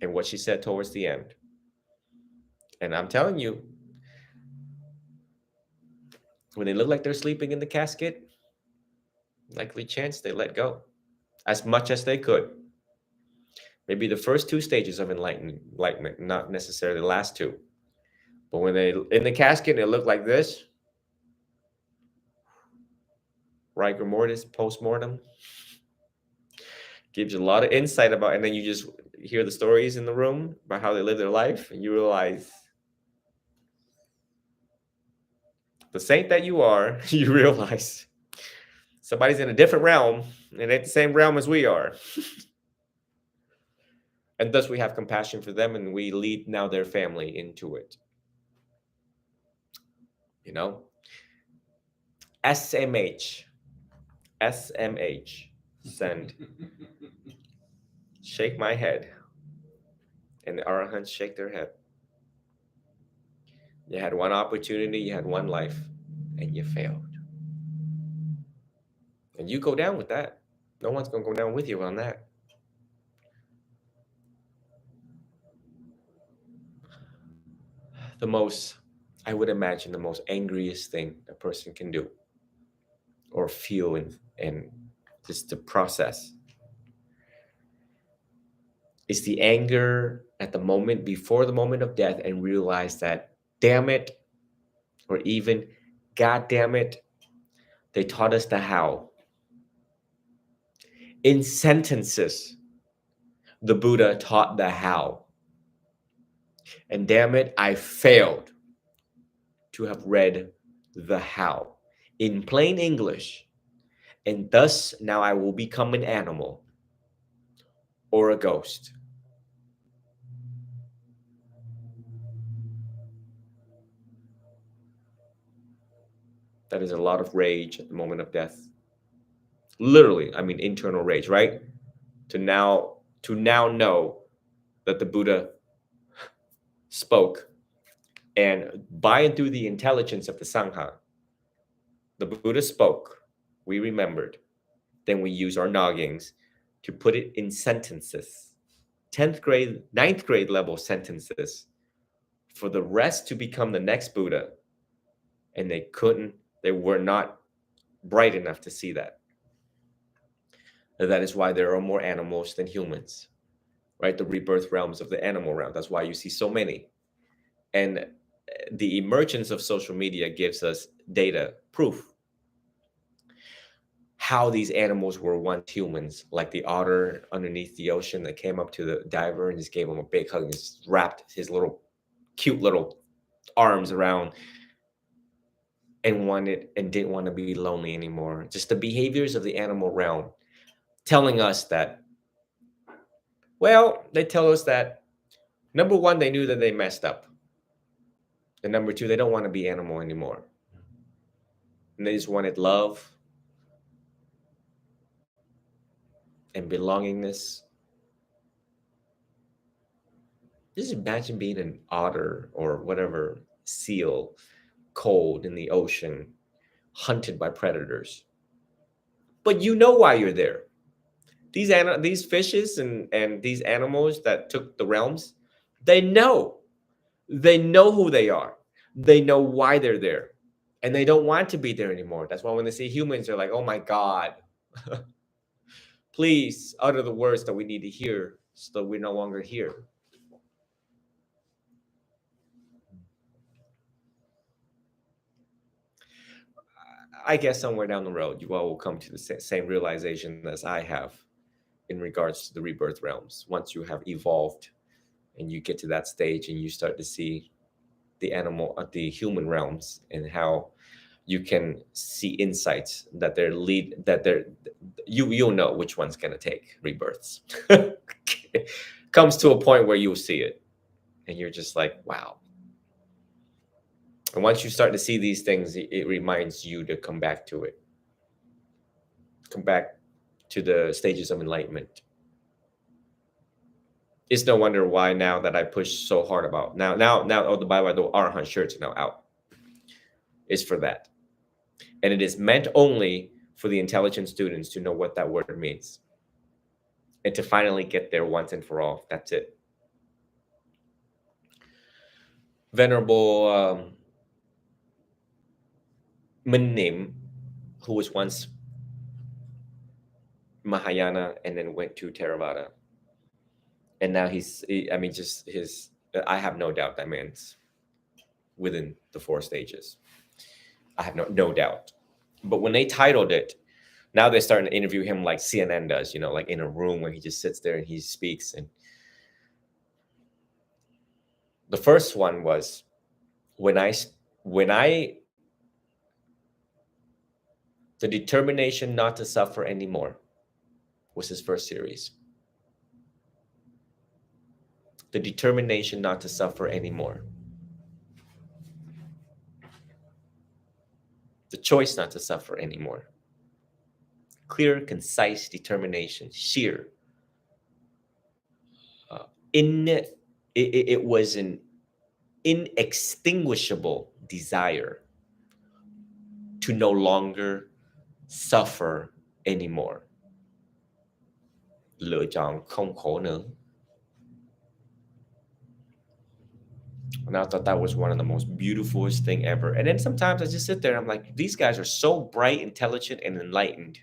and what she said towards the end. And I'm telling you, when they look like they're sleeping in the casket, likely chance they let go as much as they could. Maybe the first 2 stages of enlightenment, not necessarily the last 2. But when they in the casket, it looked like this. Rigor mortis, post-mortem. Gives you a lot of insight about, and then you just hear the stories in the room about how they live their life, and you realize the saint that you are, you realize Somebody's in a different realm, and ain't the same realm as we are. And thus we have compassion for them, and we lead now their family into it. You know? SMH. SMH. Send. Shake my head. And the Arahants shake their head. You had one opportunity, you had one life, and you failed. And you go down with that. No one's going to go down with you on that. The most, I would imagine, the most angriest thing a person can do or feel and just to process is the anger at the moment before the moment of death, and realize that, damn it, or even, God damn it, they taught us the how. In sentences, the Buddha taught the how. And damn it, I failed to have read the how in plain English. And thus now I will become an animal or a ghost. That is a lot of rage at the moment of death. Literally, I mean internal rage, right? To now know that the Buddha spoke, and by and through the intelligence of the Sangha, the Buddha spoke, we remembered, then we use our noggins to put it in sentences, 10th grade, 9th grade level sentences, for the rest to become the next Buddha. And they were not bright enough to see that. And that is why there are more animals than humans, right? The rebirth realms of the animal realm. That's why you see so many. And the emergence of social media gives us data, proof, how these animals were once humans, like the otter underneath the ocean that came up to the diver and just gave him a big hug and just wrapped his little cute little arms around and didn't want to be lonely anymore. Just the behaviors of the animal realm telling us that, well, they tell us that, number one, they knew that they messed up. And number two, they don't want to be animal anymore. And they just wanted love and belongingness. Just imagine being an otter or whatever seal, cold in the ocean, hunted by predators. But you know why you're there. These fishes and these animals that took the realms, they know who they are. They know why they're there, and they don't want to be there anymore. That's why when they see humans, they're like, oh my God, please utter the words that we need to hear so that we're no longer here. I guess somewhere down the road, you all will come to the same realization as I have in regards to the rebirth realms. Once you have evolved and you get to that stage and you start to see the human realms, and how you can see insights that you'll know which one's going to take rebirths. Comes to a point where you'll see it and you're just like, wow. And once you start to see these things, it reminds you to come back to it. Come back to the stages of enlightenment. It's no wonder why now that I push so hard about now, the Bible, the Arahant shirts are now out. Is for that. And it is meant only for the intelligent students to know what that word means. And to finally get there once and for all. That's it. Venerable Menim, who was once Mahayana and then went to Theravada. And now I have no doubt that man's within the 4 stages. I have no doubt. But when they titled it, now they're starting to interview him like CNN does, like in a room where he just sits there and he speaks. And the first one was when I The determination not to suffer anymore was his first series. The determination not to suffer anymore. The choice not to suffer anymore. Clear, concise determination, sheer. It was an inextinguishable desire to no longer suffer anymore. Lựa chọn không khổ nữa. And I thought that was one of the most beautifulest thing ever. And then sometimes I just sit there and I'm like, these guys are so bright, intelligent, and enlightened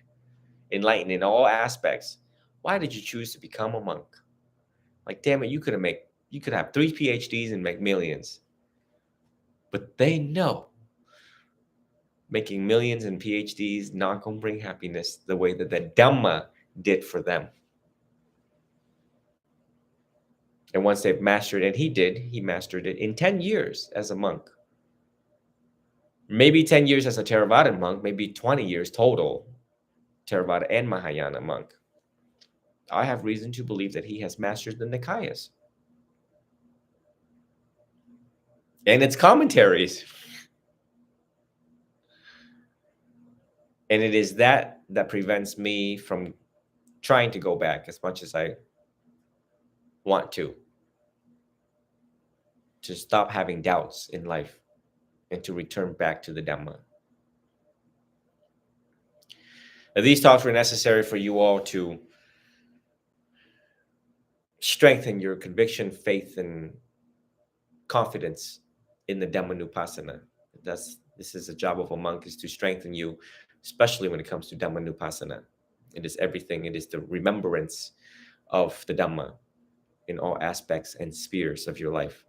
in all aspects. Why did you choose to become a monk? Like, damn it, you could have 3 PhDs and make millions. But they know making millions in PhDs not going to bring happiness the way that the Dhamma did for them. And once they've mastered it, he mastered it in 10 years as a monk. Maybe 10 years as a Theravada monk, maybe 20 years total, Theravada and Mahayana monk. I have reason to believe that he has mastered the Nikayas and its commentaries. And it is that prevents me from trying to go back as much as I want to stop having doubts in life and to return back to the Dhamma. Now, these talks were necessary for you all to strengthen your conviction, faith, and confidence in the Dhammanupassana. This is a job of a monk, is to strengthen you, especially when it comes to Dhammanupassana. It is everything. It is the remembrance of the Dhamma in all aspects and spheres of your life.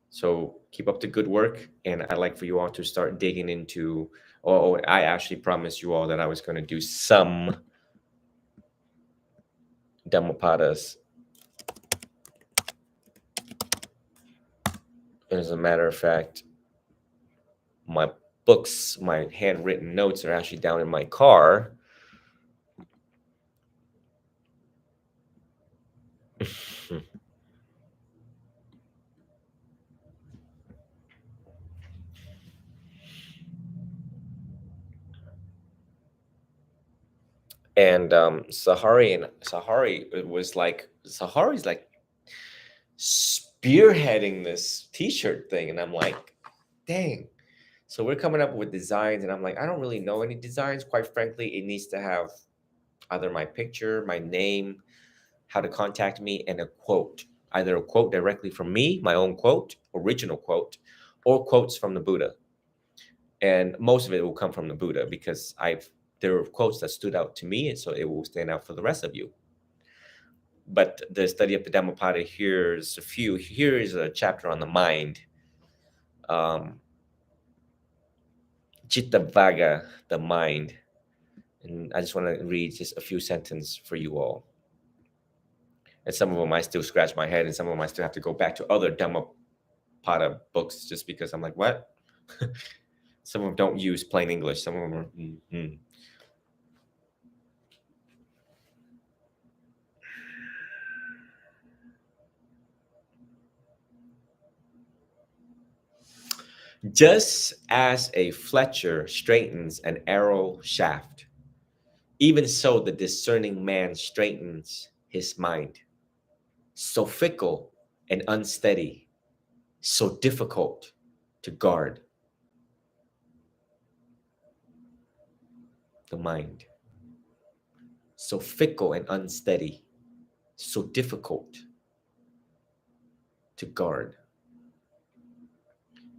So keep up the good work, and I'd like for you all to start digging into, I actually promised you all that I was going to do some Dhammapadas. As a matter of fact, my books, my handwritten notes are actually down in my car. And Sahari's like spearheading this t-shirt thing, and I'm like, dang. So we're coming up with designs, and I'm like, I don't really know any designs, quite frankly. It needs to have either my picture, my name, how to contact me, and a quote, either a quote directly from me, my own quote, original quote, or quotes from the Buddha. And most of it will come from the Buddha, because there are quotes that stood out to me, and so it will stand out for the rest of you. But the study of the Dhammapada, here's a few. Here is a chapter on the mind. Chittavaga, the mind. And I just want to read just a few sentences for you all. And some of them I still scratch my head, and some of them I still have to go back to other Dhammapada books just because I'm like, what? Some of them don't use plain English. Some of them are, Just as a fletcher straightens an arrow shaft, even so the discerning man straightens his mind. So fickle and unsteady, so difficult to guard. The mind. So fickle and unsteady, so difficult to guard.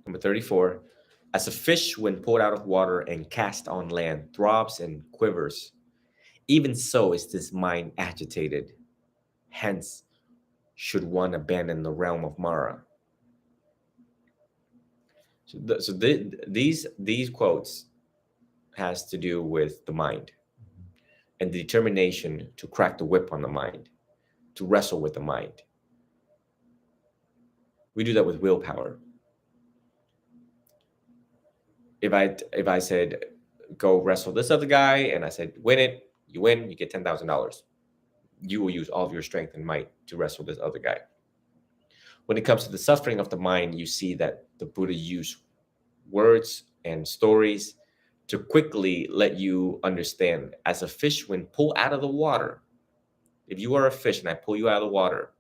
Number 34, as a fish when pulled out of water and cast on land throbs and quivers, even so is this mind agitated. Hence, should one abandon the realm of Mara. So these quotes has to do with the mind and the determination to crack the whip on the mind, to wrestle with the mind. We do that with willpower. if I said go wrestle this other guy and I said win it, you win, you get $10,000. You will use all of your strength and might to wrestle this other guy. When it comes to the suffering of the mind, you see that the Buddha used words and stories to quickly let you understand. As a fish, when pulled out of the water, if you are a fish and I pull you out of the water,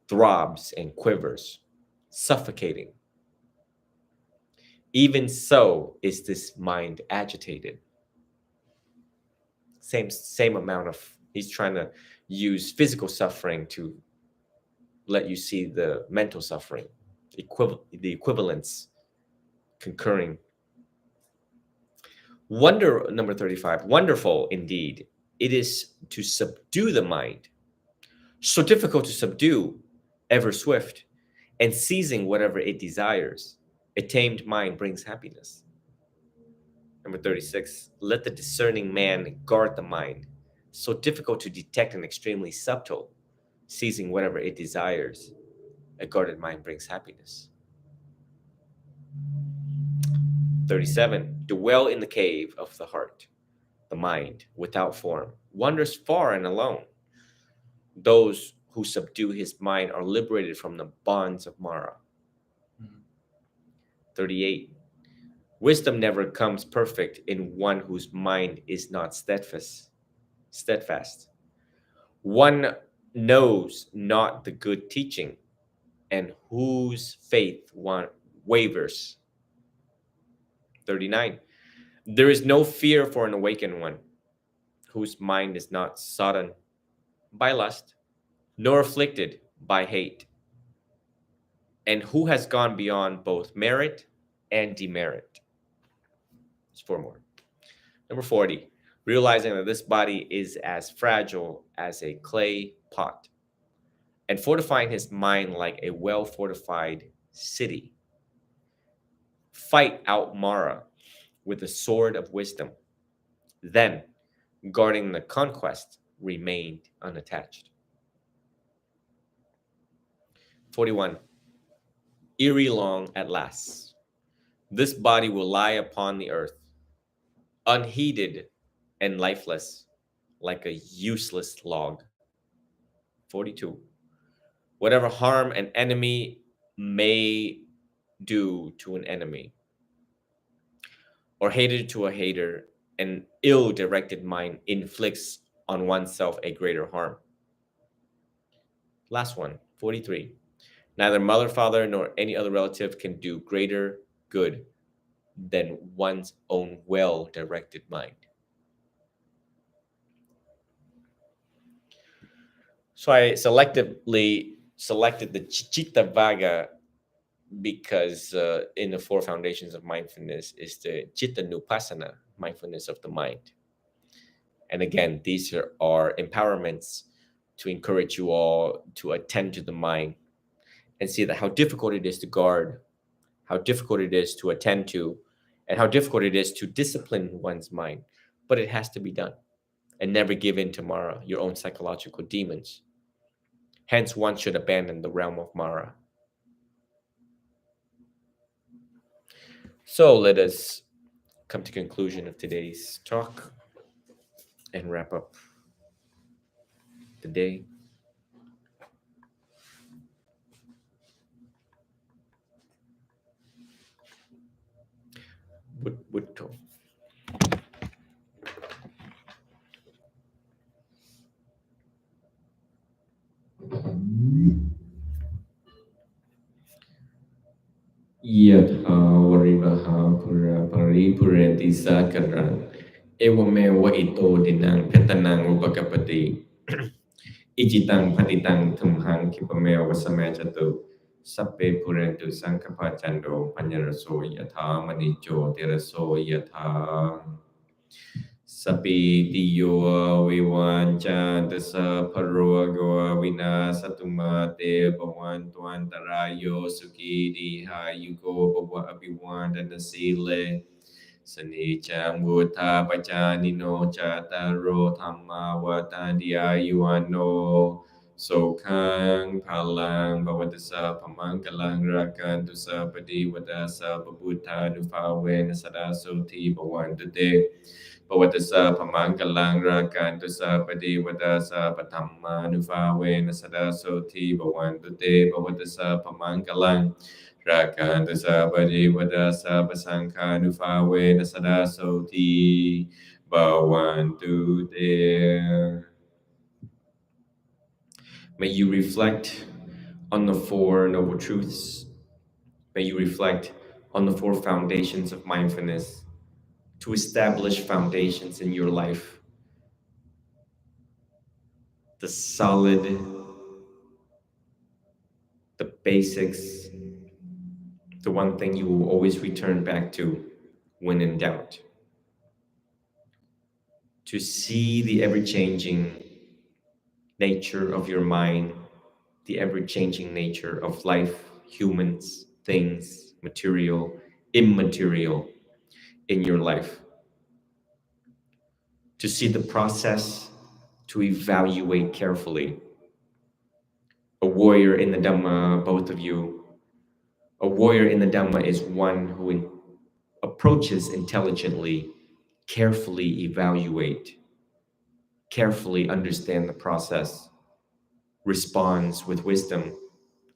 throbs and quivers, suffocating. Even so is this mind agitated. Same amount of, he's trying to use physical suffering to let you see the mental suffering, the equivalence concurring. Wonder, number 35, wonderful indeed. It is to subdue the mind. So difficult to subdue, ever swift, and seizing whatever it desires. A tamed mind brings happiness. Number 36, let the discerning man guard the mind. So difficult to detect and extremely subtle, seizing whatever it desires. A guarded mind brings happiness. 37, dwell in the cave of the heart. The mind, without form, wanders far and alone. Those who subdue his mind are liberated from the bonds of Mara. 38, wisdom never comes perfect in one whose mind is not steadfast. One knows not the good teaching, and whose faith wavers. 39, there is no fear for an awakened one, whose mind is not sodden by lust, nor afflicted by hate, and who has gone beyond both merit and demerit. There's 4 more. Number 40, realizing that this body is as fragile as a clay pot, and fortifying his mind like a well-fortified city. Fight out Mara with the sword of wisdom. Then, guarding the conquest, remained unattached. 41, eerie long at last. This body will lie upon the earth, unheeded and lifeless, like a useless log. 42, whatever harm an enemy may do to an enemy, or hated to a hater, an ill-directed mind inflicts on oneself a greater harm. Last one, 43. Neither mother, father, nor any other relative can do greater good than one's own well-directed mind. So I selectively selected the Chitta Vaga because in the 4 foundations of mindfulness is the Chitta Nupassana, mindfulness of the mind. And again, these are empowerments to encourage you all to attend to the mind and see that how difficult it is to guard, how difficult it is to attend to, and how difficult it is to discipline one's mind. But it has to be done, and never give in to Mara, your own psychological demons. Hence, one should abandon the realm of Mara. So let us come to conclusion of today's talk and wrap up the day. Buddha. Yatha varivaha pura paripurenti sakaran evameva ito dinang petanang upakapati ijitang patitang tumhang kipameva samachatu sappe purentu sankapachando panyaraso yatha manicho teraso yatha sapi diyo viwancha dasa parogo vina satuma te bhavan tuantarayo suki diha yuko bhava abhivandana sile sanichang buddha pacanino chataro dhamma vatandiya yuano Sokang palang bhavatasa pamangalang rakantu sa padivadasa babuddha nufawen sada soti bhavantute bhavatasa pamangalang rakantu sa padivadasa patamma nufawen sada soti bhavantute bhavatasa pamangalang rakantu sa padivadasa pasangka nufawen sada soti bhavantute. May you reflect on the Four Noble Truths. May you reflect on the four foundations of mindfulness to establish foundations in your life. The solid, the basics, the one thing you will always return back to when in doubt. To see the ever-changing nature of your mind, the ever-changing nature of life, humans, things, material, immaterial in your life. To see the process, to evaluate carefully. A warrior in the Dhamma, both of you, a warrior in the Dhamma is one who approaches intelligently, carefully evaluate, carefully understand the process, responds with wisdom,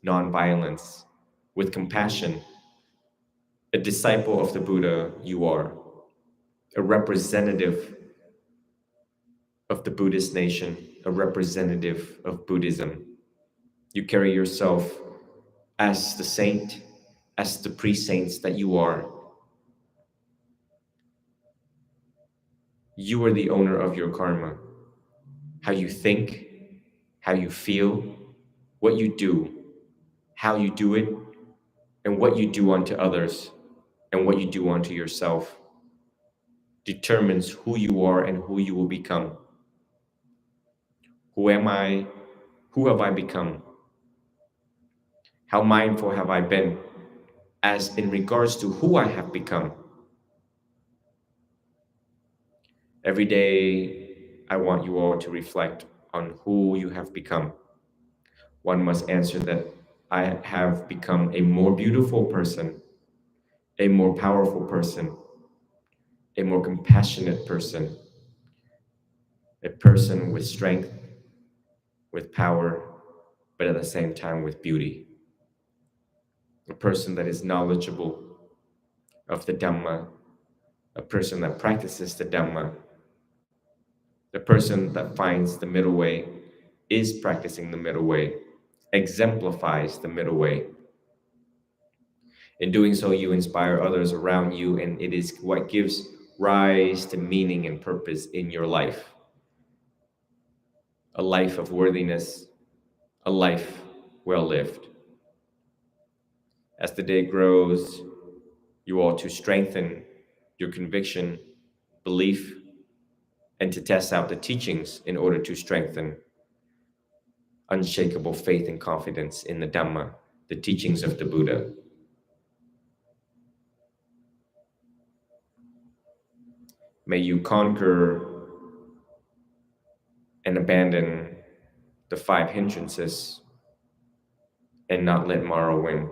non-violence, with compassion. A disciple of the Buddha you are, a representative of the Buddhist nation, a representative of Buddhism. You carry yourself as the saint, as the pre-saints that you are. You are the owner of your karma. How you think, how you feel, what you do, how you do it, and what you do unto others, and what you do unto yourself, determines who you are and who you will become. Who am I? Who have I become? How mindful have I been as in regards to who I have become? Every day, I want you all to reflect on who you have become. One must answer that I have become a more beautiful person, a more powerful person, a more compassionate person, a person with strength, with power, but at the same time with beauty. A person that is knowledgeable of the Dhamma, a person that practices the Dhamma, the person that finds the middle way, is practicing the middle way, exemplifies the middle way. In doing so, you inspire others around you, and it is what gives rise to meaning and purpose in your life. A life of worthiness, a life well lived. As the day grows, you all to strengthen your conviction, belief, and to test out the teachings in order to strengthen unshakable faith and confidence in the Dhamma, the teachings of the Buddha. May you conquer and abandon the 5 hindrances and not let Mara win.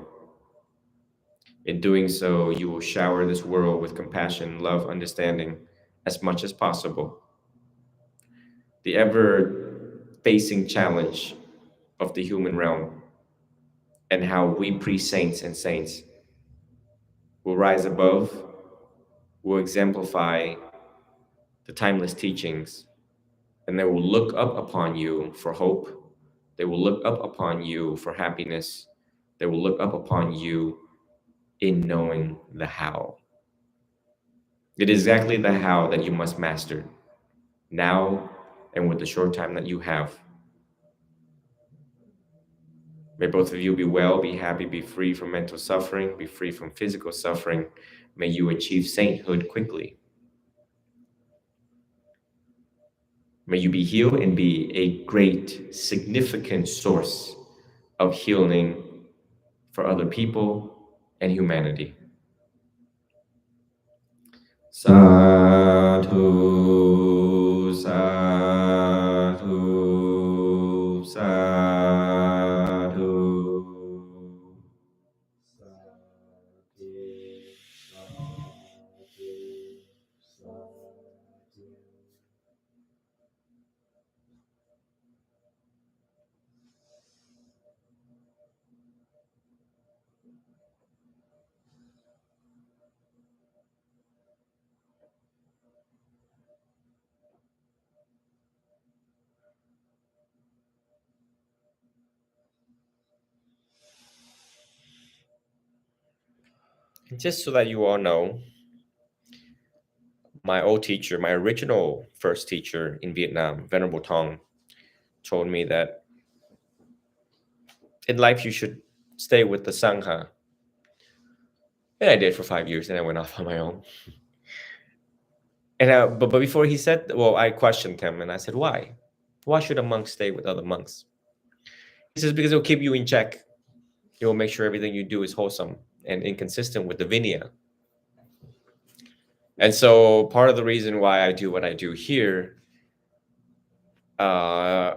In doing so, you will shower this world with compassion, love, understanding as much as possible. The ever-facing challenge of the human realm and how we pre-saints and saints will rise above, will exemplify the timeless teachings, and they will look up upon you for hope. They will look up upon you for happiness. They will look up upon you in knowing the how. It is exactly the how that you must master now and with the short time that you have. May both of you be well, be happy, be free from mental suffering, be free from physical suffering. May you achieve sainthood quickly. May you be healed and be a great, significant source of healing for other people and humanity. Sadhu, sadhu, sadhu. Just so that you all know, my old teacher, my original first teacher in Vietnam, Venerable Tong, told me that in life you should stay with the Sangha. And I did for 5 years, and I went off on my own. And but before he said, well, I questioned him, and I said, why? Why should a monk stay with other monks? He says, because it'll keep you in check. It will make sure everything you do is wholesome and inconsistent with the Vinaya. And so part of the reason why I do what I do here, because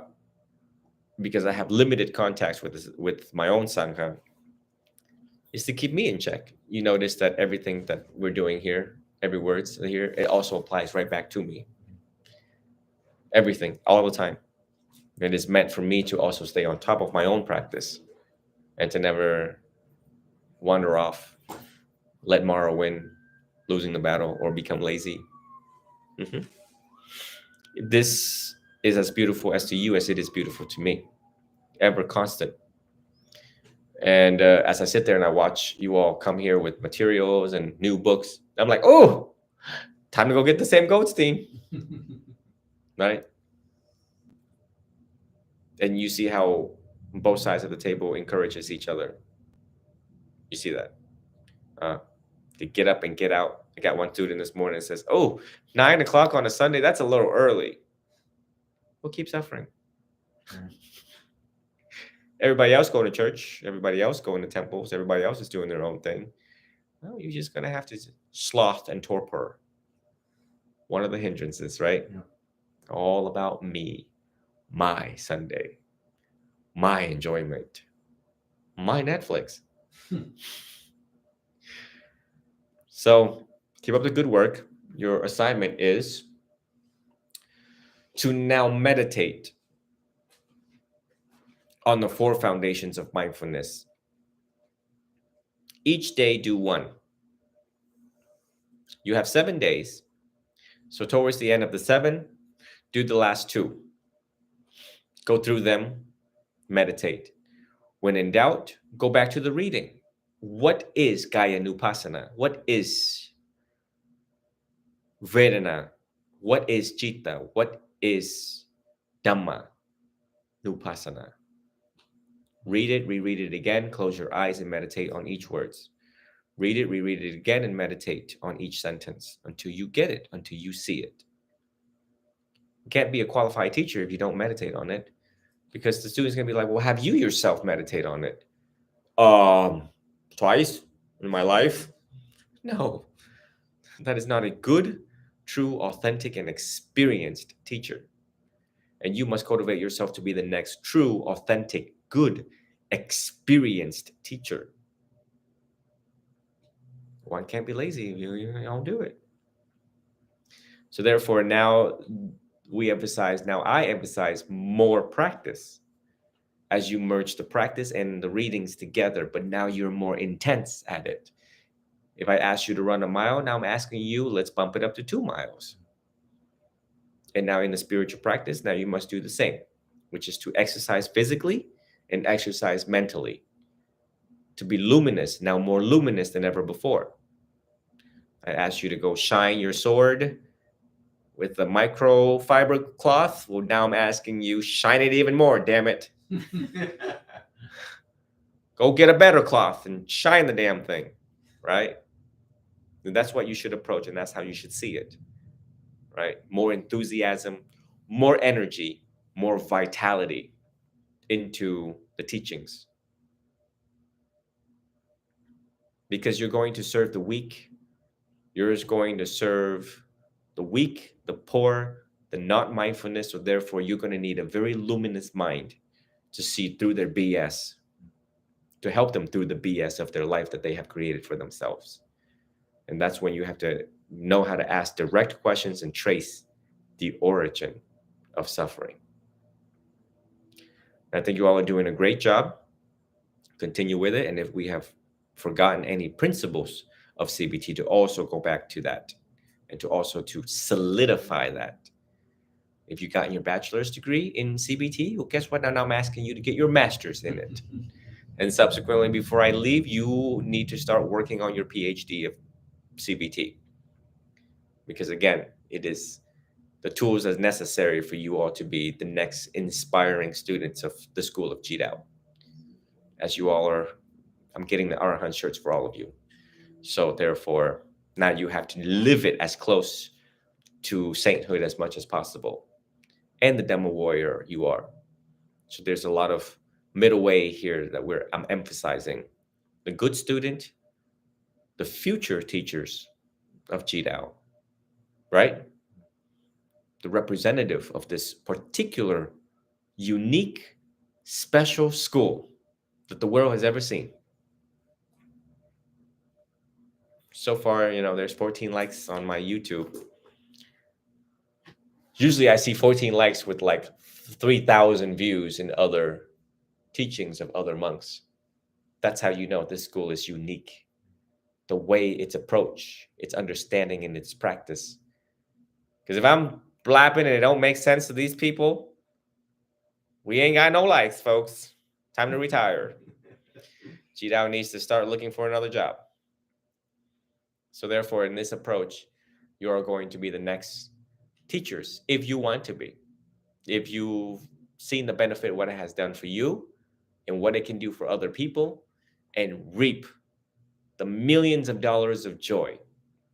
I have limited contacts with my own Sangha, is to keep me in check. You notice that everything that we're doing here, every word here, it also applies right back to me. Everything, all the time. It is meant for me to also stay on top of my own practice and to never wander off, let Mara win, losing the battle, or become lazy. This is as beautiful as to you as it is beautiful to me, ever constant. And as I sit there and I watch you all come here with materials and new books, I'm like, oh, time to go get the Sam Goldstein, right? And you see how both sides of the table encourages each other. You see that? To get up and get out. I got one student this morning that says, oh, 9 o'clock on a Sunday, that's a little early. We'll keep suffering. Everybody else going to church. Everybody else going to temples. Everybody else is doing their own thing. Well, you're just going to have to sloth and torpor. One of the hindrances, right? Yeah. All about me, my Sunday, my enjoyment, my Netflix. So keep up the good work. Your assignment is to now meditate on the 4 foundations of mindfulness. Each day do one. You have 7 days. So towards the end of the 7, do the last 2. Go through them, meditate. When in doubt, go back to the reading. What is Kaya Nupassana? What is Vedana? What is Citta? What is Dhamma Nupassana? Read it, reread it again, close your eyes and meditate on each words. Read it, reread it again, and meditate on each sentence until you get it, until you see it. You can't be a qualified teacher if you don't meditate on it, because the student's going to be like, well, have you yourself meditate on it? Twice in my life? No, that is not a good, true, authentic, and experienced teacher. And you must cultivate yourself to be the next true, authentic, good, experienced teacher. One can't be lazy if you don't do it. So therefore, now I emphasize more practice as you merge the practice and the readings together, but now you're more intense at it. If I ask you to run a mile, now I'm asking you, let's bump it up to 2 miles. And now in the spiritual practice, now you must do the same, which is to exercise physically and exercise mentally. To be luminous, now more luminous than ever before. I asked you to go shine your sword with the microfiber cloth. Well, now I'm asking you, shine it even more, damn it. Go get a better cloth and shine the damn thing, right? And that's what you should approach, and that's how you should see it, right? More enthusiasm, more energy, more vitality into the teachings. Because you're going to serve the weak. You're going to serve the weak, the poor, the not mindfulness. So therefore, you're going to need a very luminous mind to see through their BS, to help them through the BS of their life that they have created for themselves. And that's when you have to know how to ask direct questions and trace the origin of suffering. And I think you all are doing a great job. Continue with it. And if we have forgotten any principles of CBT, to also go back to that and to also to solidify that. If you got your bachelor's degree in CBT, well, guess what? Now I'm asking you to get your master's in it. And subsequently, before I leave, you need to start working on your PhD of CBT. Because again, it is the tools as necessary for you all to be the next inspiring students of the School of Jidao. As you all are, I'm getting the Arahant shirts for all of you. So therefore, now you have to live it as close to sainthood as much as possible. And the Dhamma warrior you are. So there's a lot of middle way here that I'm emphasizing. The good student, the future teachers of Jidao, right? The representative of this particular, unique, special school that the world has ever seen. So far, there's 14 likes on my YouTube. Usually I see 14 likes with like 3,000 views in other teachings of other monks. That's how you know this school is unique. The way its approach, its understanding, and its practice. Because if I'm blapping and it don't make sense to these people, we ain't got no likes, folks. Time to retire. Jidao needs to start looking for another job. So therefore, in this approach, you are going to be the next teachers, if you want to be. If you've seen the benefit, what it has done for you, and what it can do for other people, and reap the millions of dollars of joy,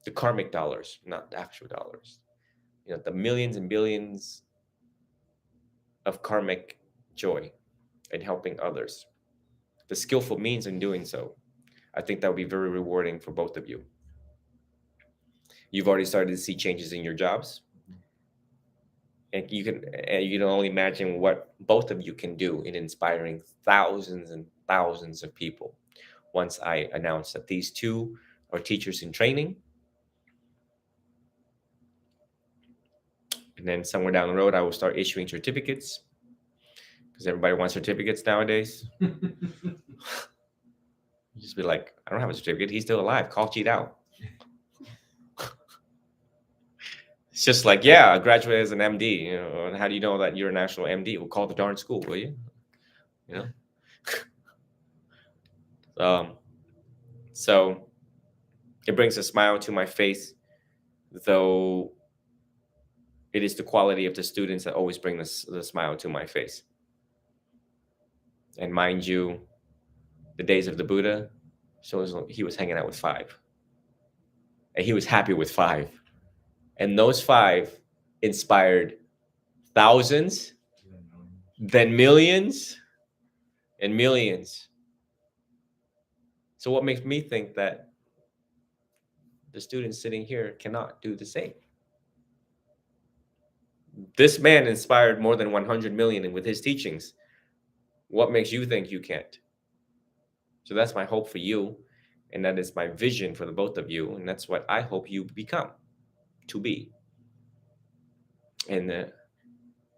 the karmic dollars, not the actual dollars. The millions and billions of karmic joy in helping others. The skillful means in doing so. I think that would be very rewarding for both of you. You've already started to see changes in your jobs. And you can only imagine what both of you can do in inspiring thousands and thousands of people. Once I announce that these two are teachers in training, and then somewhere down the road, I will start issuing certificates, because everybody wants certificates nowadays. You just be like, I don't have a certificate. He's still alive. Call cheat out. It's just like, yeah, I graduated as an MD. And how do you know that you're a national MD? We'll call the darn school, will you? So it brings a smile to my face, though it is the quality of the students that always bring the smile to my face. And mind you, the days of the Buddha, so he was hanging out with 5. And he was happy with 5. And those 5 inspired thousands, then millions, and millions. So what makes me think that the students sitting here cannot do the same? This man inspired more than 100 million with his teachings. What makes you think you can't? So that's my hope for you. And that is my vision for the both of you. And that's what I hope you become, to be. And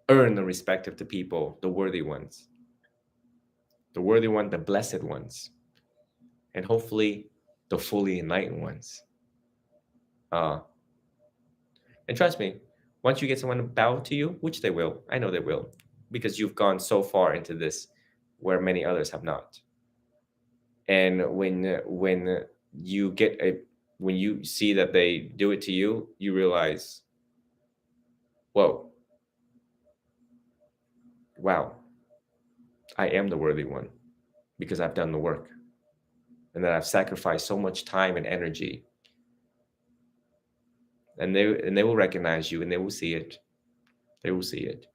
earn the respect of the people, the worthy ones. The worthy one, the blessed ones. And hopefully the fully enlightened ones. And trust me, once you get someone to bow to you, which they will, I know they will, because you've gone so far into this where many others have not. And when you see that they do it to you, you realize, whoa, wow, I am the worthy one because I've done the work and that I've sacrificed so much time and energy. And they will recognize you and they will see it. They will see it.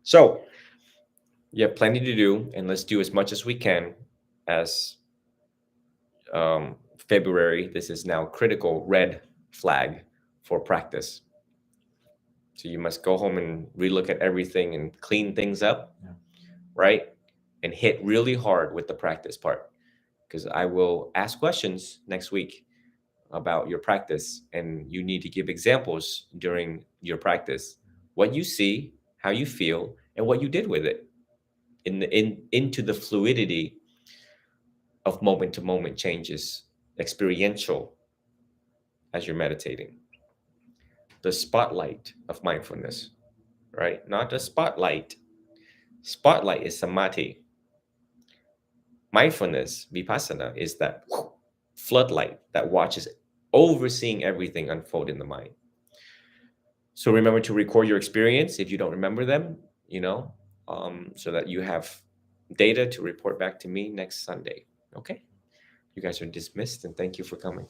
So you have plenty to do, and let's do as much as we can. As February, this is now critical red flag for practice. So you must go home and relook at everything and clean things up, right? And hit really hard with the practice part, because I will ask questions next week about your practice, and you need to give examples during your practice, what you see, how you feel, and what you did with it into the fluidity of moment-to-moment changes, experiential, as you're meditating. The spotlight of mindfulness, right? Not the spotlight. Spotlight is samadhi. Mindfulness, vipassana, is that floodlight that watches, overseeing everything unfold in the mind. So remember to record your experience if you don't remember them, so that you have data to report back to me next Sunday. Okay? You guys are dismissed, and thank you for coming.